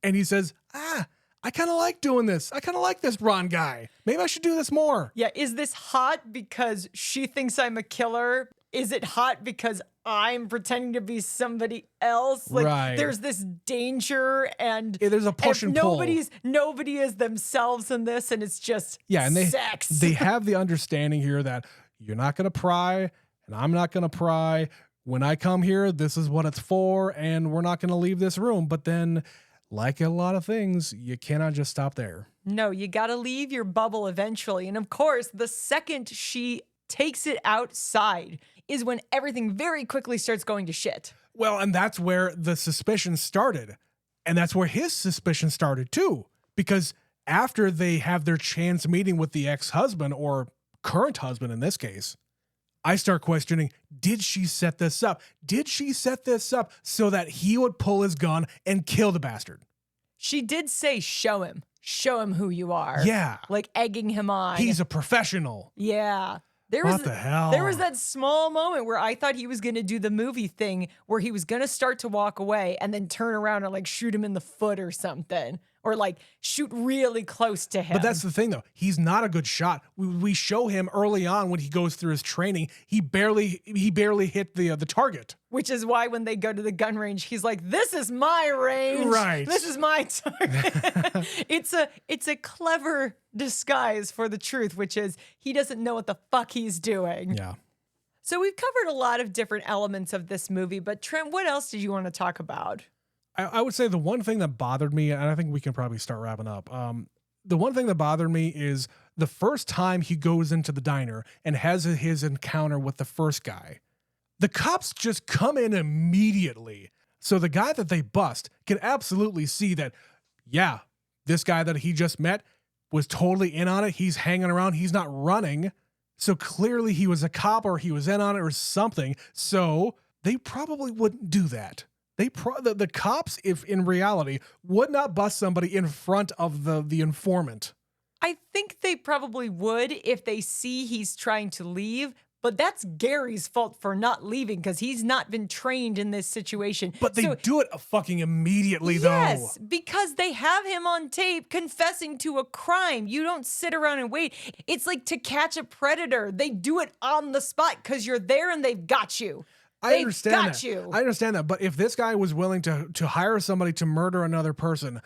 And he says, I kind of like doing this. I kind of like this Ron guy. Maybe I should do this more. Yeah. Is this hot because she thinks I'm a killer? Is it hot because I'm pretending to be somebody else? Like right. There's this danger and there's a push and pull. Nobody is themselves in this, and it's just sex. They have the understanding here that you're not going to pry and I'm not going to pry. When I come here, this is what it's for, and we're not going to leave this room. But then, like a lot of things, you cannot just stop there. No, you got to leave your bubble eventually. And of course, the second she takes it outside is when everything very quickly starts going to shit. Well, and that's where the suspicion started. And that's where his suspicion started too. Because after they have their chance meeting with the ex-husband, or current husband in this case, I start questioning, did she set this up? Did she set this up so that he would pull his gun and kill the bastard? She did say, show him who you are. Yeah. Like egging him on. He's a professional. Yeah. What the hell? There was that small moment where I thought he was going to do the movie thing where he was going to start to walk away and then turn around and like shoot him in the foot or something. Or like shoot really close to him. But that's the thing, though. He's not a good shot. We show him early on when he goes through his training. He barely hit the target. Which is why when they go to the gun range, he's like, "This is my range. Right. This is my target." It's a clever disguise for the truth, which is he doesn't know what the fuck he's doing. Yeah. So we've covered a lot of different elements of this movie, but Trent, what else did you want to talk about? I would say the one thing that bothered me, and I think we can probably start wrapping up. The one thing that bothered me is the first time he goes into the diner and has his encounter with the first guy. The cops just come in immediately. So the guy that they bust can absolutely see that, yeah, this guy that he just met was totally in on it. He's hanging around. He's not running. So clearly he was a cop or he was in on it or something. So they probably wouldn't do that. The cops, if in reality, would not bust somebody in front of the informant. I think they probably would if they see he's trying to leave, but that's Gary's fault for not leaving because he's not been trained in this situation. But they do it fucking immediately, though. Yes, because they have him on tape confessing to a crime. You don't sit around and wait. It's like To Catch a Predator. They do it on the spot because you're there and they've got you. I understand that. But if this guy was willing to hire somebody to murder another person,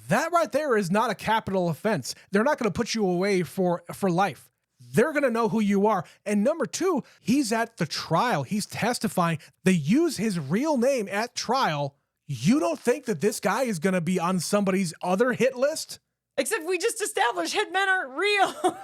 that right there is not a capital offense. They're not going to put you away for life. They're going to know who you are. And number two, he's at the trial. He's testifying. They use his real name at trial. You don't think that this guy is going to be on somebody's other hit list? Except we just established hitmen aren't real.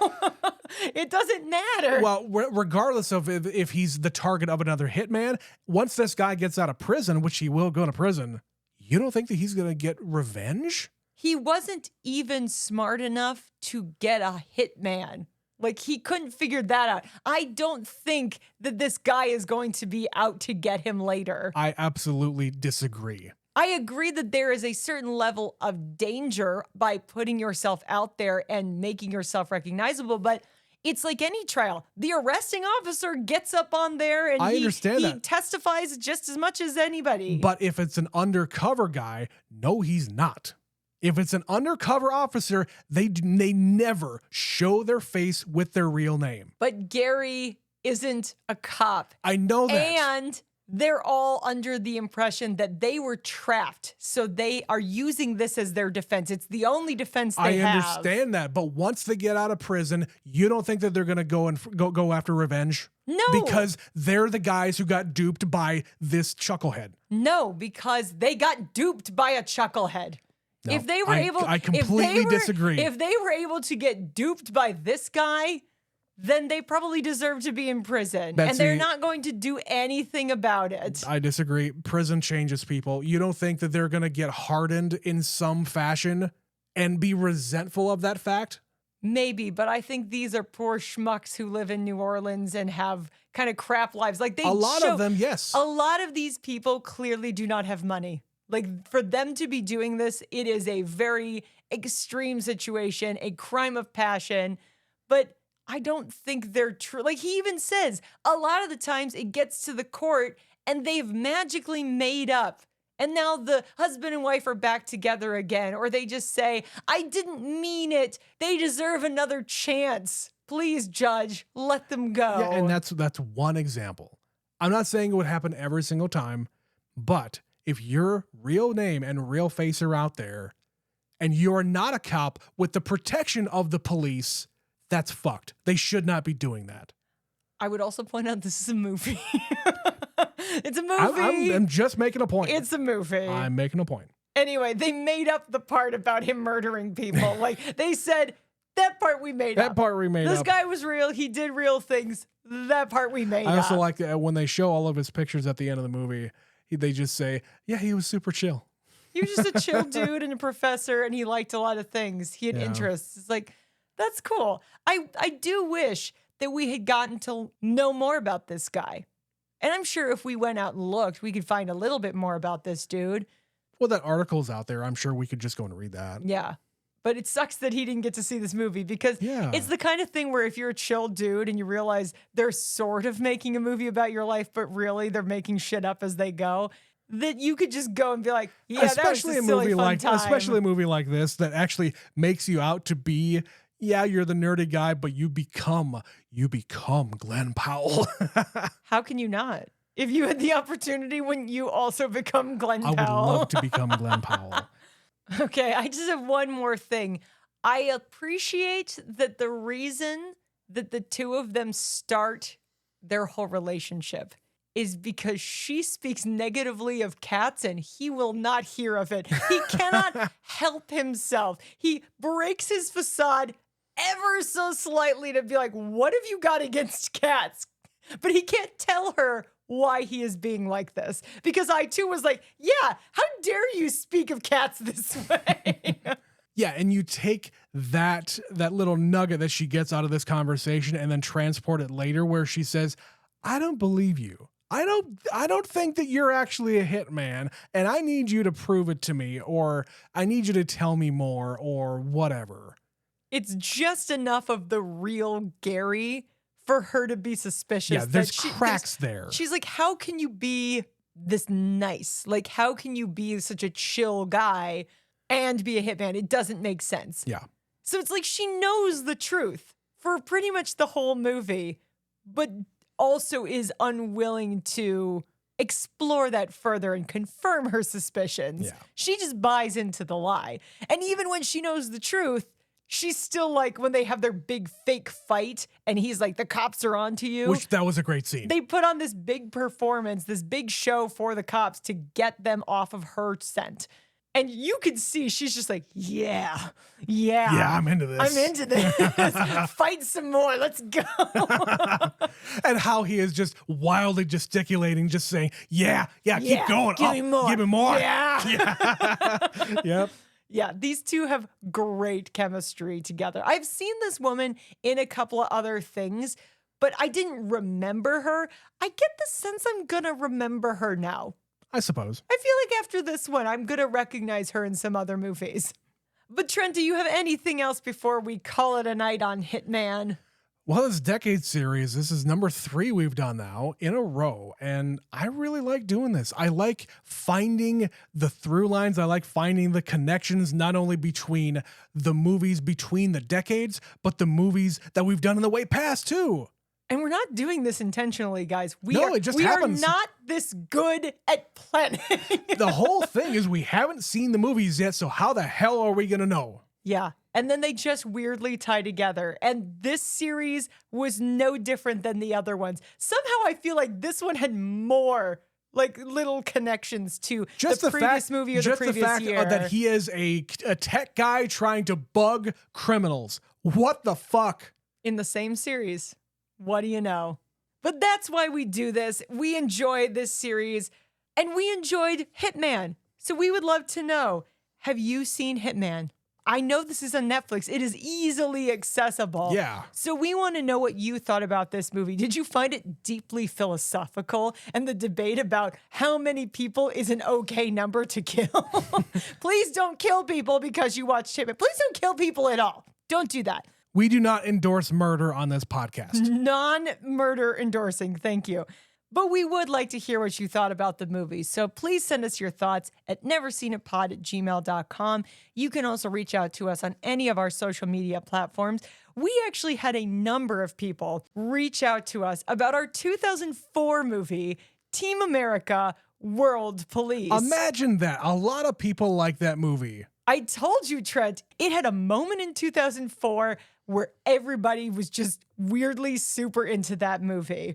It doesn't matter. Well, regardless of if he's the target of another hitman, once this guy gets out of prison, which he will go to prison, you don't think that he's going to get revenge? He wasn't even smart enough to get a hitman. Like, he couldn't figure that out. I don't think that this guy is going to be out to get him later. I absolutely disagree. I agree that there is a certain level of danger by putting yourself out there and making yourself recognizable, but it's like any trial. The arresting officer gets up on there and he testifies just as much as anybody. But if it's an undercover guy, no, he's not. If it's an undercover officer, they never show their face with their real name. But Gary isn't a cop. I know that. And they're all under the impression that they were trapped. So they are using this as their defense. It's the only defense they have. I understand that. But once they get out of prison, you don't think that they're going to go after revenge? No. Because they're the guys who got duped by this chucklehead. No, because they got duped by a chucklehead. No, if they were I completely disagree. If they were able to get duped by this guy, then they probably deserve to be in prison. Betsy, and they're not going to do anything about it. I disagree. Prison changes people. You don't think that they're going to get hardened in some fashion and be resentful of that fact? Maybe, but I think these are poor schmucks who live in New Orleans and have kind of crap lives. Like a lot of them, yes. A lot of these people clearly do not have money. Like, for them to be doing this, it is a very extreme situation, a crime of passion. But I don't think they're true. Like, he even says a lot of the times it gets to the court and they've magically made up. And now the husband and wife are back together again. Or they just say, I didn't mean it. They deserve another chance. Please, judge, let them go. Yeah, and that's one example. I'm not saying it would happen every single time, but if your real name and real face are out there and you're not a cop with the protection of the police, that's fucked. They should not be doing that. I would also point out this is a movie. It's a movie. I'm just making a point. It's a movie. I'm making a point. Anyway, they made up the part about him murdering people. Like, they said, that part we made up. That part we made up. This guy was real. He did real things. That part we made up. I also like that when they show all of his pictures at the end of the movie, they just say, yeah, he was super chill. He was just a chill dude and a professor, and he liked a lot of things. He had interests. It's like, that's cool. I do wish that we had gotten to know more about this guy. And I'm sure if we went out and looked, we could find a little bit more about this dude. Well, that article's out there. I'm sure we could just go and read that. Yeah. But it sucks that he didn't get to see this movie because it's the kind of thing where if you're a chill dude and you realize they're sort of making a movie about your life, but really they're making shit up as they go, that you could just go and be like, yeah, especially that was a silly fun time. Especially a movie like this that actually makes you out to be, yeah, you're the nerdy guy, but you become Glen Powell. How can you not? If you had the opportunity, wouldn't you also become Glen Powell? I would love to become Glen Powell. Okay, I just have one more thing. I appreciate that the reason that the two of them start their whole relationship is because she speaks negatively of cats and he will not hear of it. He cannot help himself. He breaks his facade ever so slightly to be like, what have you got against cats? But he can't tell her why he is being like this. Because I too was like, yeah, how dare you speak of cats this way? Yeah, and you take that little nugget that she gets out of this conversation and then transport it later where she says, I don't believe you. I don't think that you're actually a hitman, and I need you to prove it to me, or I need you to tell me more, or whatever. It's just enough of the real Gary for her to be suspicious. Yeah, there's cracks there. She's like, how can you be this nice? Like, how can you be such a chill guy and be a hitman? It doesn't make sense. Yeah. So it's like she knows the truth for pretty much the whole movie, but also is unwilling to explore that further and confirm her suspicions. Yeah. She just buys into the lie. And even when she knows the truth, she's still like, when they have their big fake fight and he's like, the cops are on to you. Which that was a great scene. They put on this big performance, this big show for the cops to get them off of her scent. And you could see she's just like, yeah, I'm into this. I'm into this. Fight some more. Let's go. And how he is just wildly gesticulating, just saying, yeah, keep going. Give me more. Give me more. Yeah. Yep. Yeah, these two have great chemistry together. I've seen this woman in a couple of other things, but I didn't remember her. I get the sense I'm going to remember her now. I suppose. I feel like after this one, I'm going to recognize her in some other movies. But Trent, do you have anything else before we call it a night on Hitman? Well, this decade series, this is number 3 we've done now in a row. And I really like doing this. I like finding the through lines. I like finding the connections, not only between the movies between the decades, but the movies that we've done in the way past too. And we're not doing this intentionally, guys. It just happens. We are not this good at planning. The whole thing is we haven't seen the movies yet, so how the hell are we going to know? Yeah. And then they just weirdly tie together. And this series was no different than the other ones. Somehow I feel like this one had more like little connections to just the previous movie or the previous year. That he is a tech guy trying to bug criminals. What the fuck? In the same series. What do you know? But that's why we do this. We enjoy this series and we enjoyed Hitman. So we would love to know, have you seen Hitman? I know this is on Netflix. It is easily accessible. Yeah. So we want to know what you thought about this movie. Did you find it deeply philosophical and the debate about how many people is an okay number to kill? Please don't kill people because you watched Hitman. Please don't kill people at all. Don't do that. We do not endorse murder on this podcast. Non-murder endorsing, thank you. But we would like to hear what you thought about the movie. So please send us your thoughts at neverseenitpod@gmail.com. You can also reach out to us on any of our social media platforms. We actually had a number of people reach out to us about our 2004 movie, Team America: World Police. Imagine that. A lot of people like that movie. I told you, Trent, it had a moment in 2004 where everybody was just weirdly super into that movie.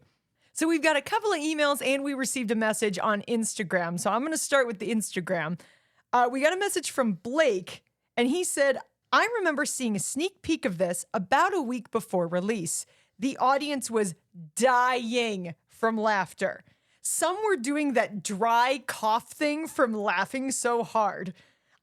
So we've got a couple of emails and we received a message on Instagram. So I'm going to start with the Instagram. We got a message from Blake and he said, I remember seeing a sneak peek of this about a week before release. The audience was dying from laughter. Some were doing that dry cough thing from laughing so hard.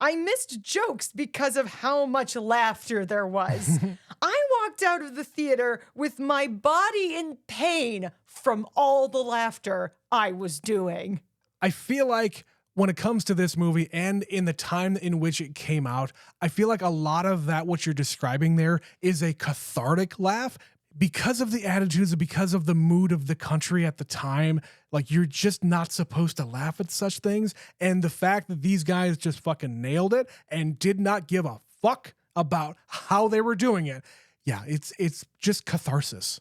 I missed jokes because of how much laughter there was. I walked out of the theater with my body in pain from all the laughter I was doing. I feel like when it comes to this movie and in the time in which it came out, I feel like a lot of that, what you're describing there, is a cathartic laugh because of the attitudes, because of the mood of the country at the time. Like, you're just not supposed to laugh at such things. And the fact that these guys just fucking nailed it and did not give a fuck about how they were doing it. Yeah, it's just catharsis.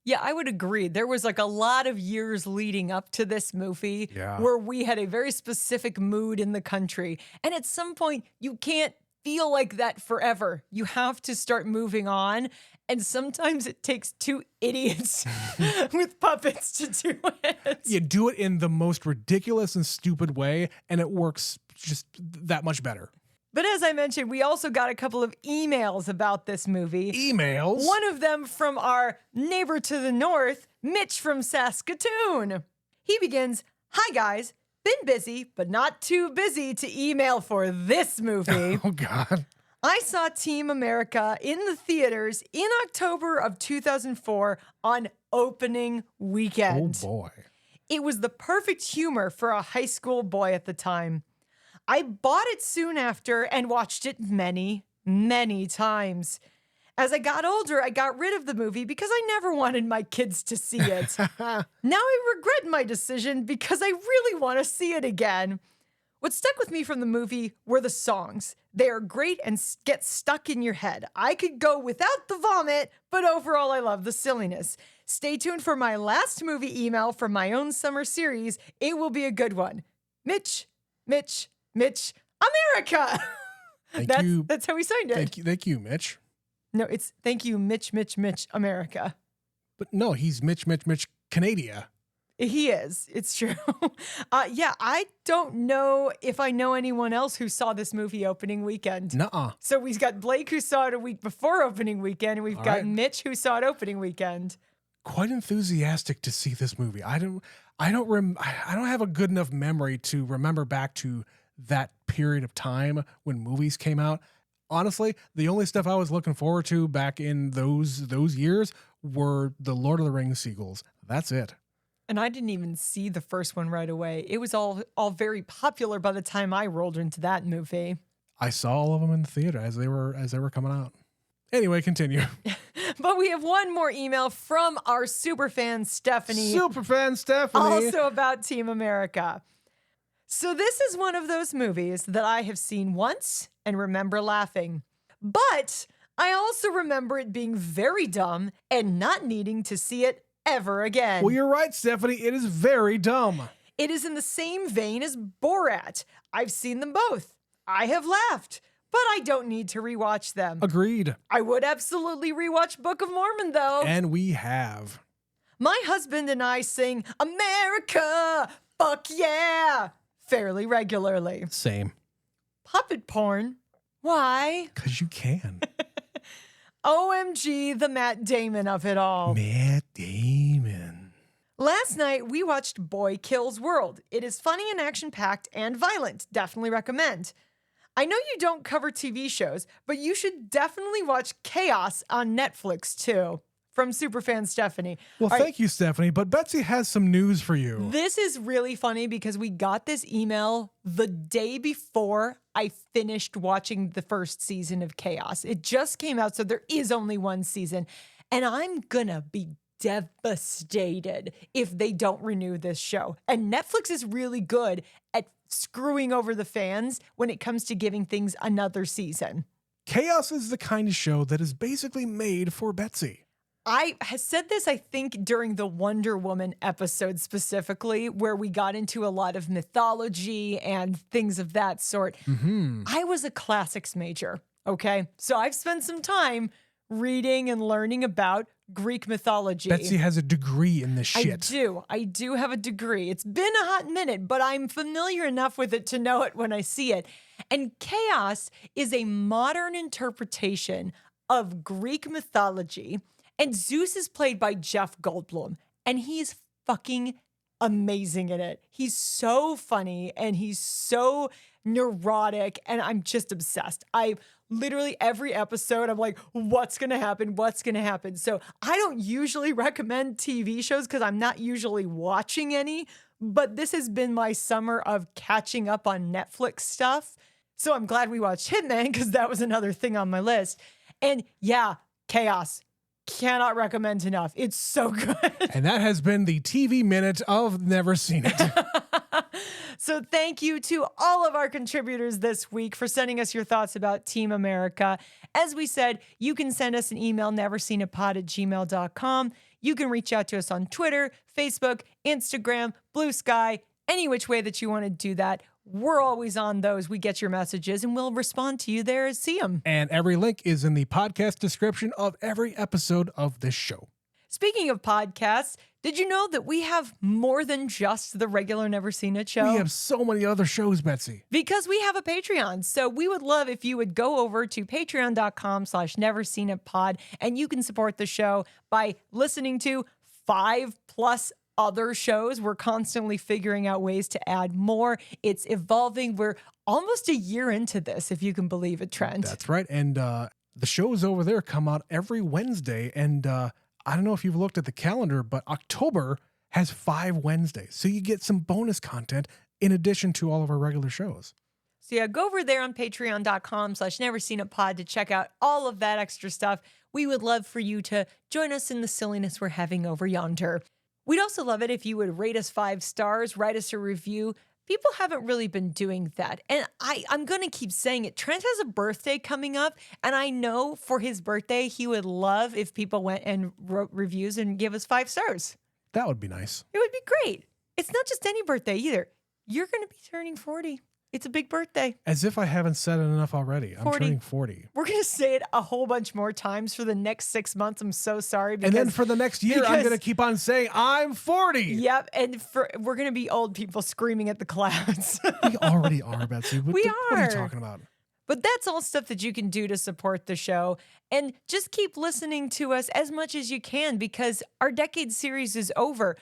Yeah, I would agree. There was like a lot of years leading up to this movie where we had a very specific mood in the country. And at some point, you can't feel like that forever. You have to start moving on. And sometimes it takes two idiots with puppets to do it. You do it in the most ridiculous and stupid way, and it works just that much better. But as I mentioned, we also got a couple of emails about this movie. Emails? One of them from our neighbor to the north, Mitch from Saskatoon. He begins, "Hi guys, been busy, but not too busy to email for this movie. Oh, God. I saw Team America in the theaters in October of 2004 on opening weekend. Oh, boy. It was the perfect humor for a high school boy at the time. I bought it soon after and watched it many, many times. As I got older, I got rid of the movie because I never wanted my kids to see it. Now I regret my decision because I really want to see it again. What stuck with me from the movie were the songs. They are great and get stuck in your head. I could go without the vomit, but overall I love the silliness. Stay tuned for my last movie email from my own summer series. It will be a good one. Mitch, America. Thank you. That's how we signed it. Thank you, Mitch. No, it's thank you, Mitch, America. But no, he's Mitch, Canada. He is. It's true. Yeah, I don't know if I know anyone else who saw this movie opening weekend. Nuh-uh. So we've got Blake who saw it a week before opening weekend, and we've got Mitch who saw it opening weekend. Quite enthusiastic to see this movie. I don't have a good enough memory to remember back to that period of time when movies came out. Honestly, the only stuff I was looking forward to back in those years were the Lord of the Rings sequels. That's it. And I didn't even see the first one right away. It was all very popular by the time I rolled into that movie. I saw all of them in the theater as they were coming out. Anyway, continue. But we have one more email from our superfan Stephanie. Superfan Stephanie. Also about Team America. So this is one of those movies that I have seen once and remember laughing. But I also remember it being very dumb and not needing to see it ever again. Well, you're right, Stephanie. It is very dumb. It is in the same vein as Borat. I've seen them both. I have laughed, but I don't need to rewatch them. Agreed. I would absolutely rewatch Book of Mormon, though. And we have. My husband and I sing America, fuck yeah, fairly regularly. Same. Puppet porn? Why? 'Cause you can. OMG, the Matt Damon of it all. Matt Damon. Last night, we watched Boy Kills World. It is funny and action-packed and violent. Definitely recommend. I know you don't cover TV shows, but you should definitely watch Chaos on Netflix, too. From Superfan Stephanie. Well, thank you, Stephanie, but Betsy has some news for you. This is really funny because we got this email the day before I finished watching the first season of Chaos. It just came out, so there is only one season. And I'm gonna be devastated if they don't renew this show. And Netflix is really good at screwing over the fans when it comes to giving things another season. Chaos is the kind of show that is basically made for Betsy. I said this, I think, during the Wonder Woman episode specifically, where we got into a lot of mythology and things of that sort. Mm-hmm. I was a classics major, okay? So I've spent some time reading and learning about Greek mythology. Betsy has a degree in this shit. I do have a degree. It's been a hot minute, but I'm familiar enough with it to know it when I see it. And Chaos is a modern interpretation of Greek mythology. And Zeus is played by Jeff Goldblum, and he's fucking amazing in it. He's so funny, and he's so neurotic, and I'm just obsessed. I literally, every episode, I'm like, what's going to happen? What's going to happen? So I don't usually recommend TV shows because I'm not usually watching any, but this has been my summer of catching up on Netflix stuff. So I'm glad we watched Hitman because that was another thing on my list. And yeah, Chaos. Cannot recommend enough. It's so good. And that has been the TV Minute of Never Seen It. So thank you to all of our contributors this week for sending us your thoughts about Team America. As we said, you can send us an email, neverseenitpod@gmail.com. You can reach out to us on Twitter, Facebook, Instagram, Blue Sky, any which way that you want to do that. We're always on those. We get your messages and we'll respond to you there and see them. And every link is in the podcast description of every episode of this show. Speaking of podcasts, did you know that we have more than just the regular Never Seen It show? We have so many other shows, Betsy. Because we have a Patreon. So we would love if you would go over to patreon.com/neverseenitpod and you can support the show by listening to 5+ other shows. We're constantly figuring out ways to add more. It's evolving. We're almost a year into this, if you can believe it, Trent. That's right. And the shows over there come out every Wednesday. And I don't know if you've looked at the calendar, but October has 5 Wednesdays. So you get some bonus content in addition to all of our regular shows. So yeah, go over there on patreon.com/neverseenitpod to check out all of that extra stuff. We would love for you to join us in the silliness we're having over yonder. We'd also love it if you would rate us 5 stars, write us a review. People haven't really been doing that. And I'm going to keep saying it. Trent has a birthday coming up, and I know for his birthday, he would love if people went and wrote reviews and give us 5 stars. That would be nice. It would be great. It's not just any birthday either. You're going to be turning 40. It's a big birthday. As if I haven't said it enough already. 40. I'm turning 40. We're going to say it a whole bunch more times for the next 6 months. I'm so sorry. And then for the next year, I'm going to keep on saying, I'm 40. Yep. And we're going to be old people screaming at the clouds. We already are, Betsy. What are you talking about? But that's all stuff that you can do to support the show. And just keep listening to us as much as you can because our decade series is over.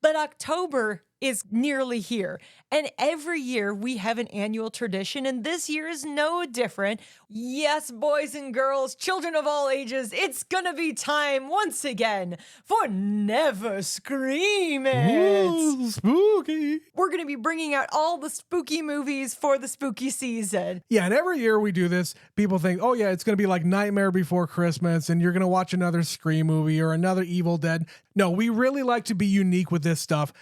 But October is nearly here. And every year we have an annual tradition, and this year is no different. Yes, boys and girls, children of all ages, it's gonna be time once again for Never Scream It. Ooh, spooky. We're gonna be bringing out all the spooky movies for the spooky season. Yeah, and every year we do this, people think, oh yeah, it's going to be like Nightmare Before Christmas, and you're going to watch another Scream movie or another Evil Dead. No, we really like to be unique with this stuff,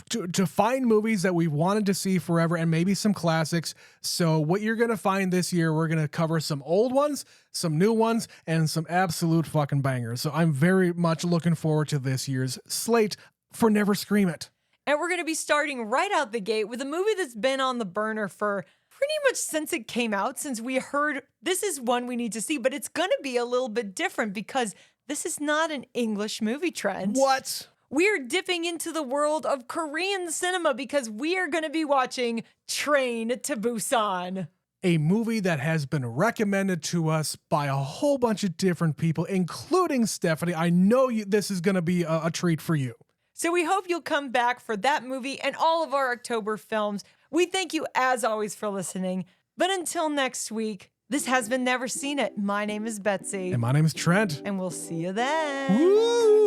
to find movies that we've wanted to see forever and maybe some classics. So what you're going to find this year, we're going to cover some old ones, some new ones, and some absolute fucking bangers. So I'm very much looking forward to this year's slate for Never Scream It. And we're going to be starting right out the gate with a movie that's been on the burner for pretty much since it came out, since we heard this is one we need to see, but it's going to be a little bit different because this is not an English movie, Trent. What? We're dipping into the world of Korean cinema because we are going to be watching Train to Busan. A movie that has been recommended to us by a whole bunch of different people, including Stephanie. I know this is going to be a treat for you. So we hope you'll come back for that movie and all of our October films. We thank you, as always, for listening. But until next week, this has been Never Seen It. My name is Betsy. And my name is Trent. And we'll see you then. Woo!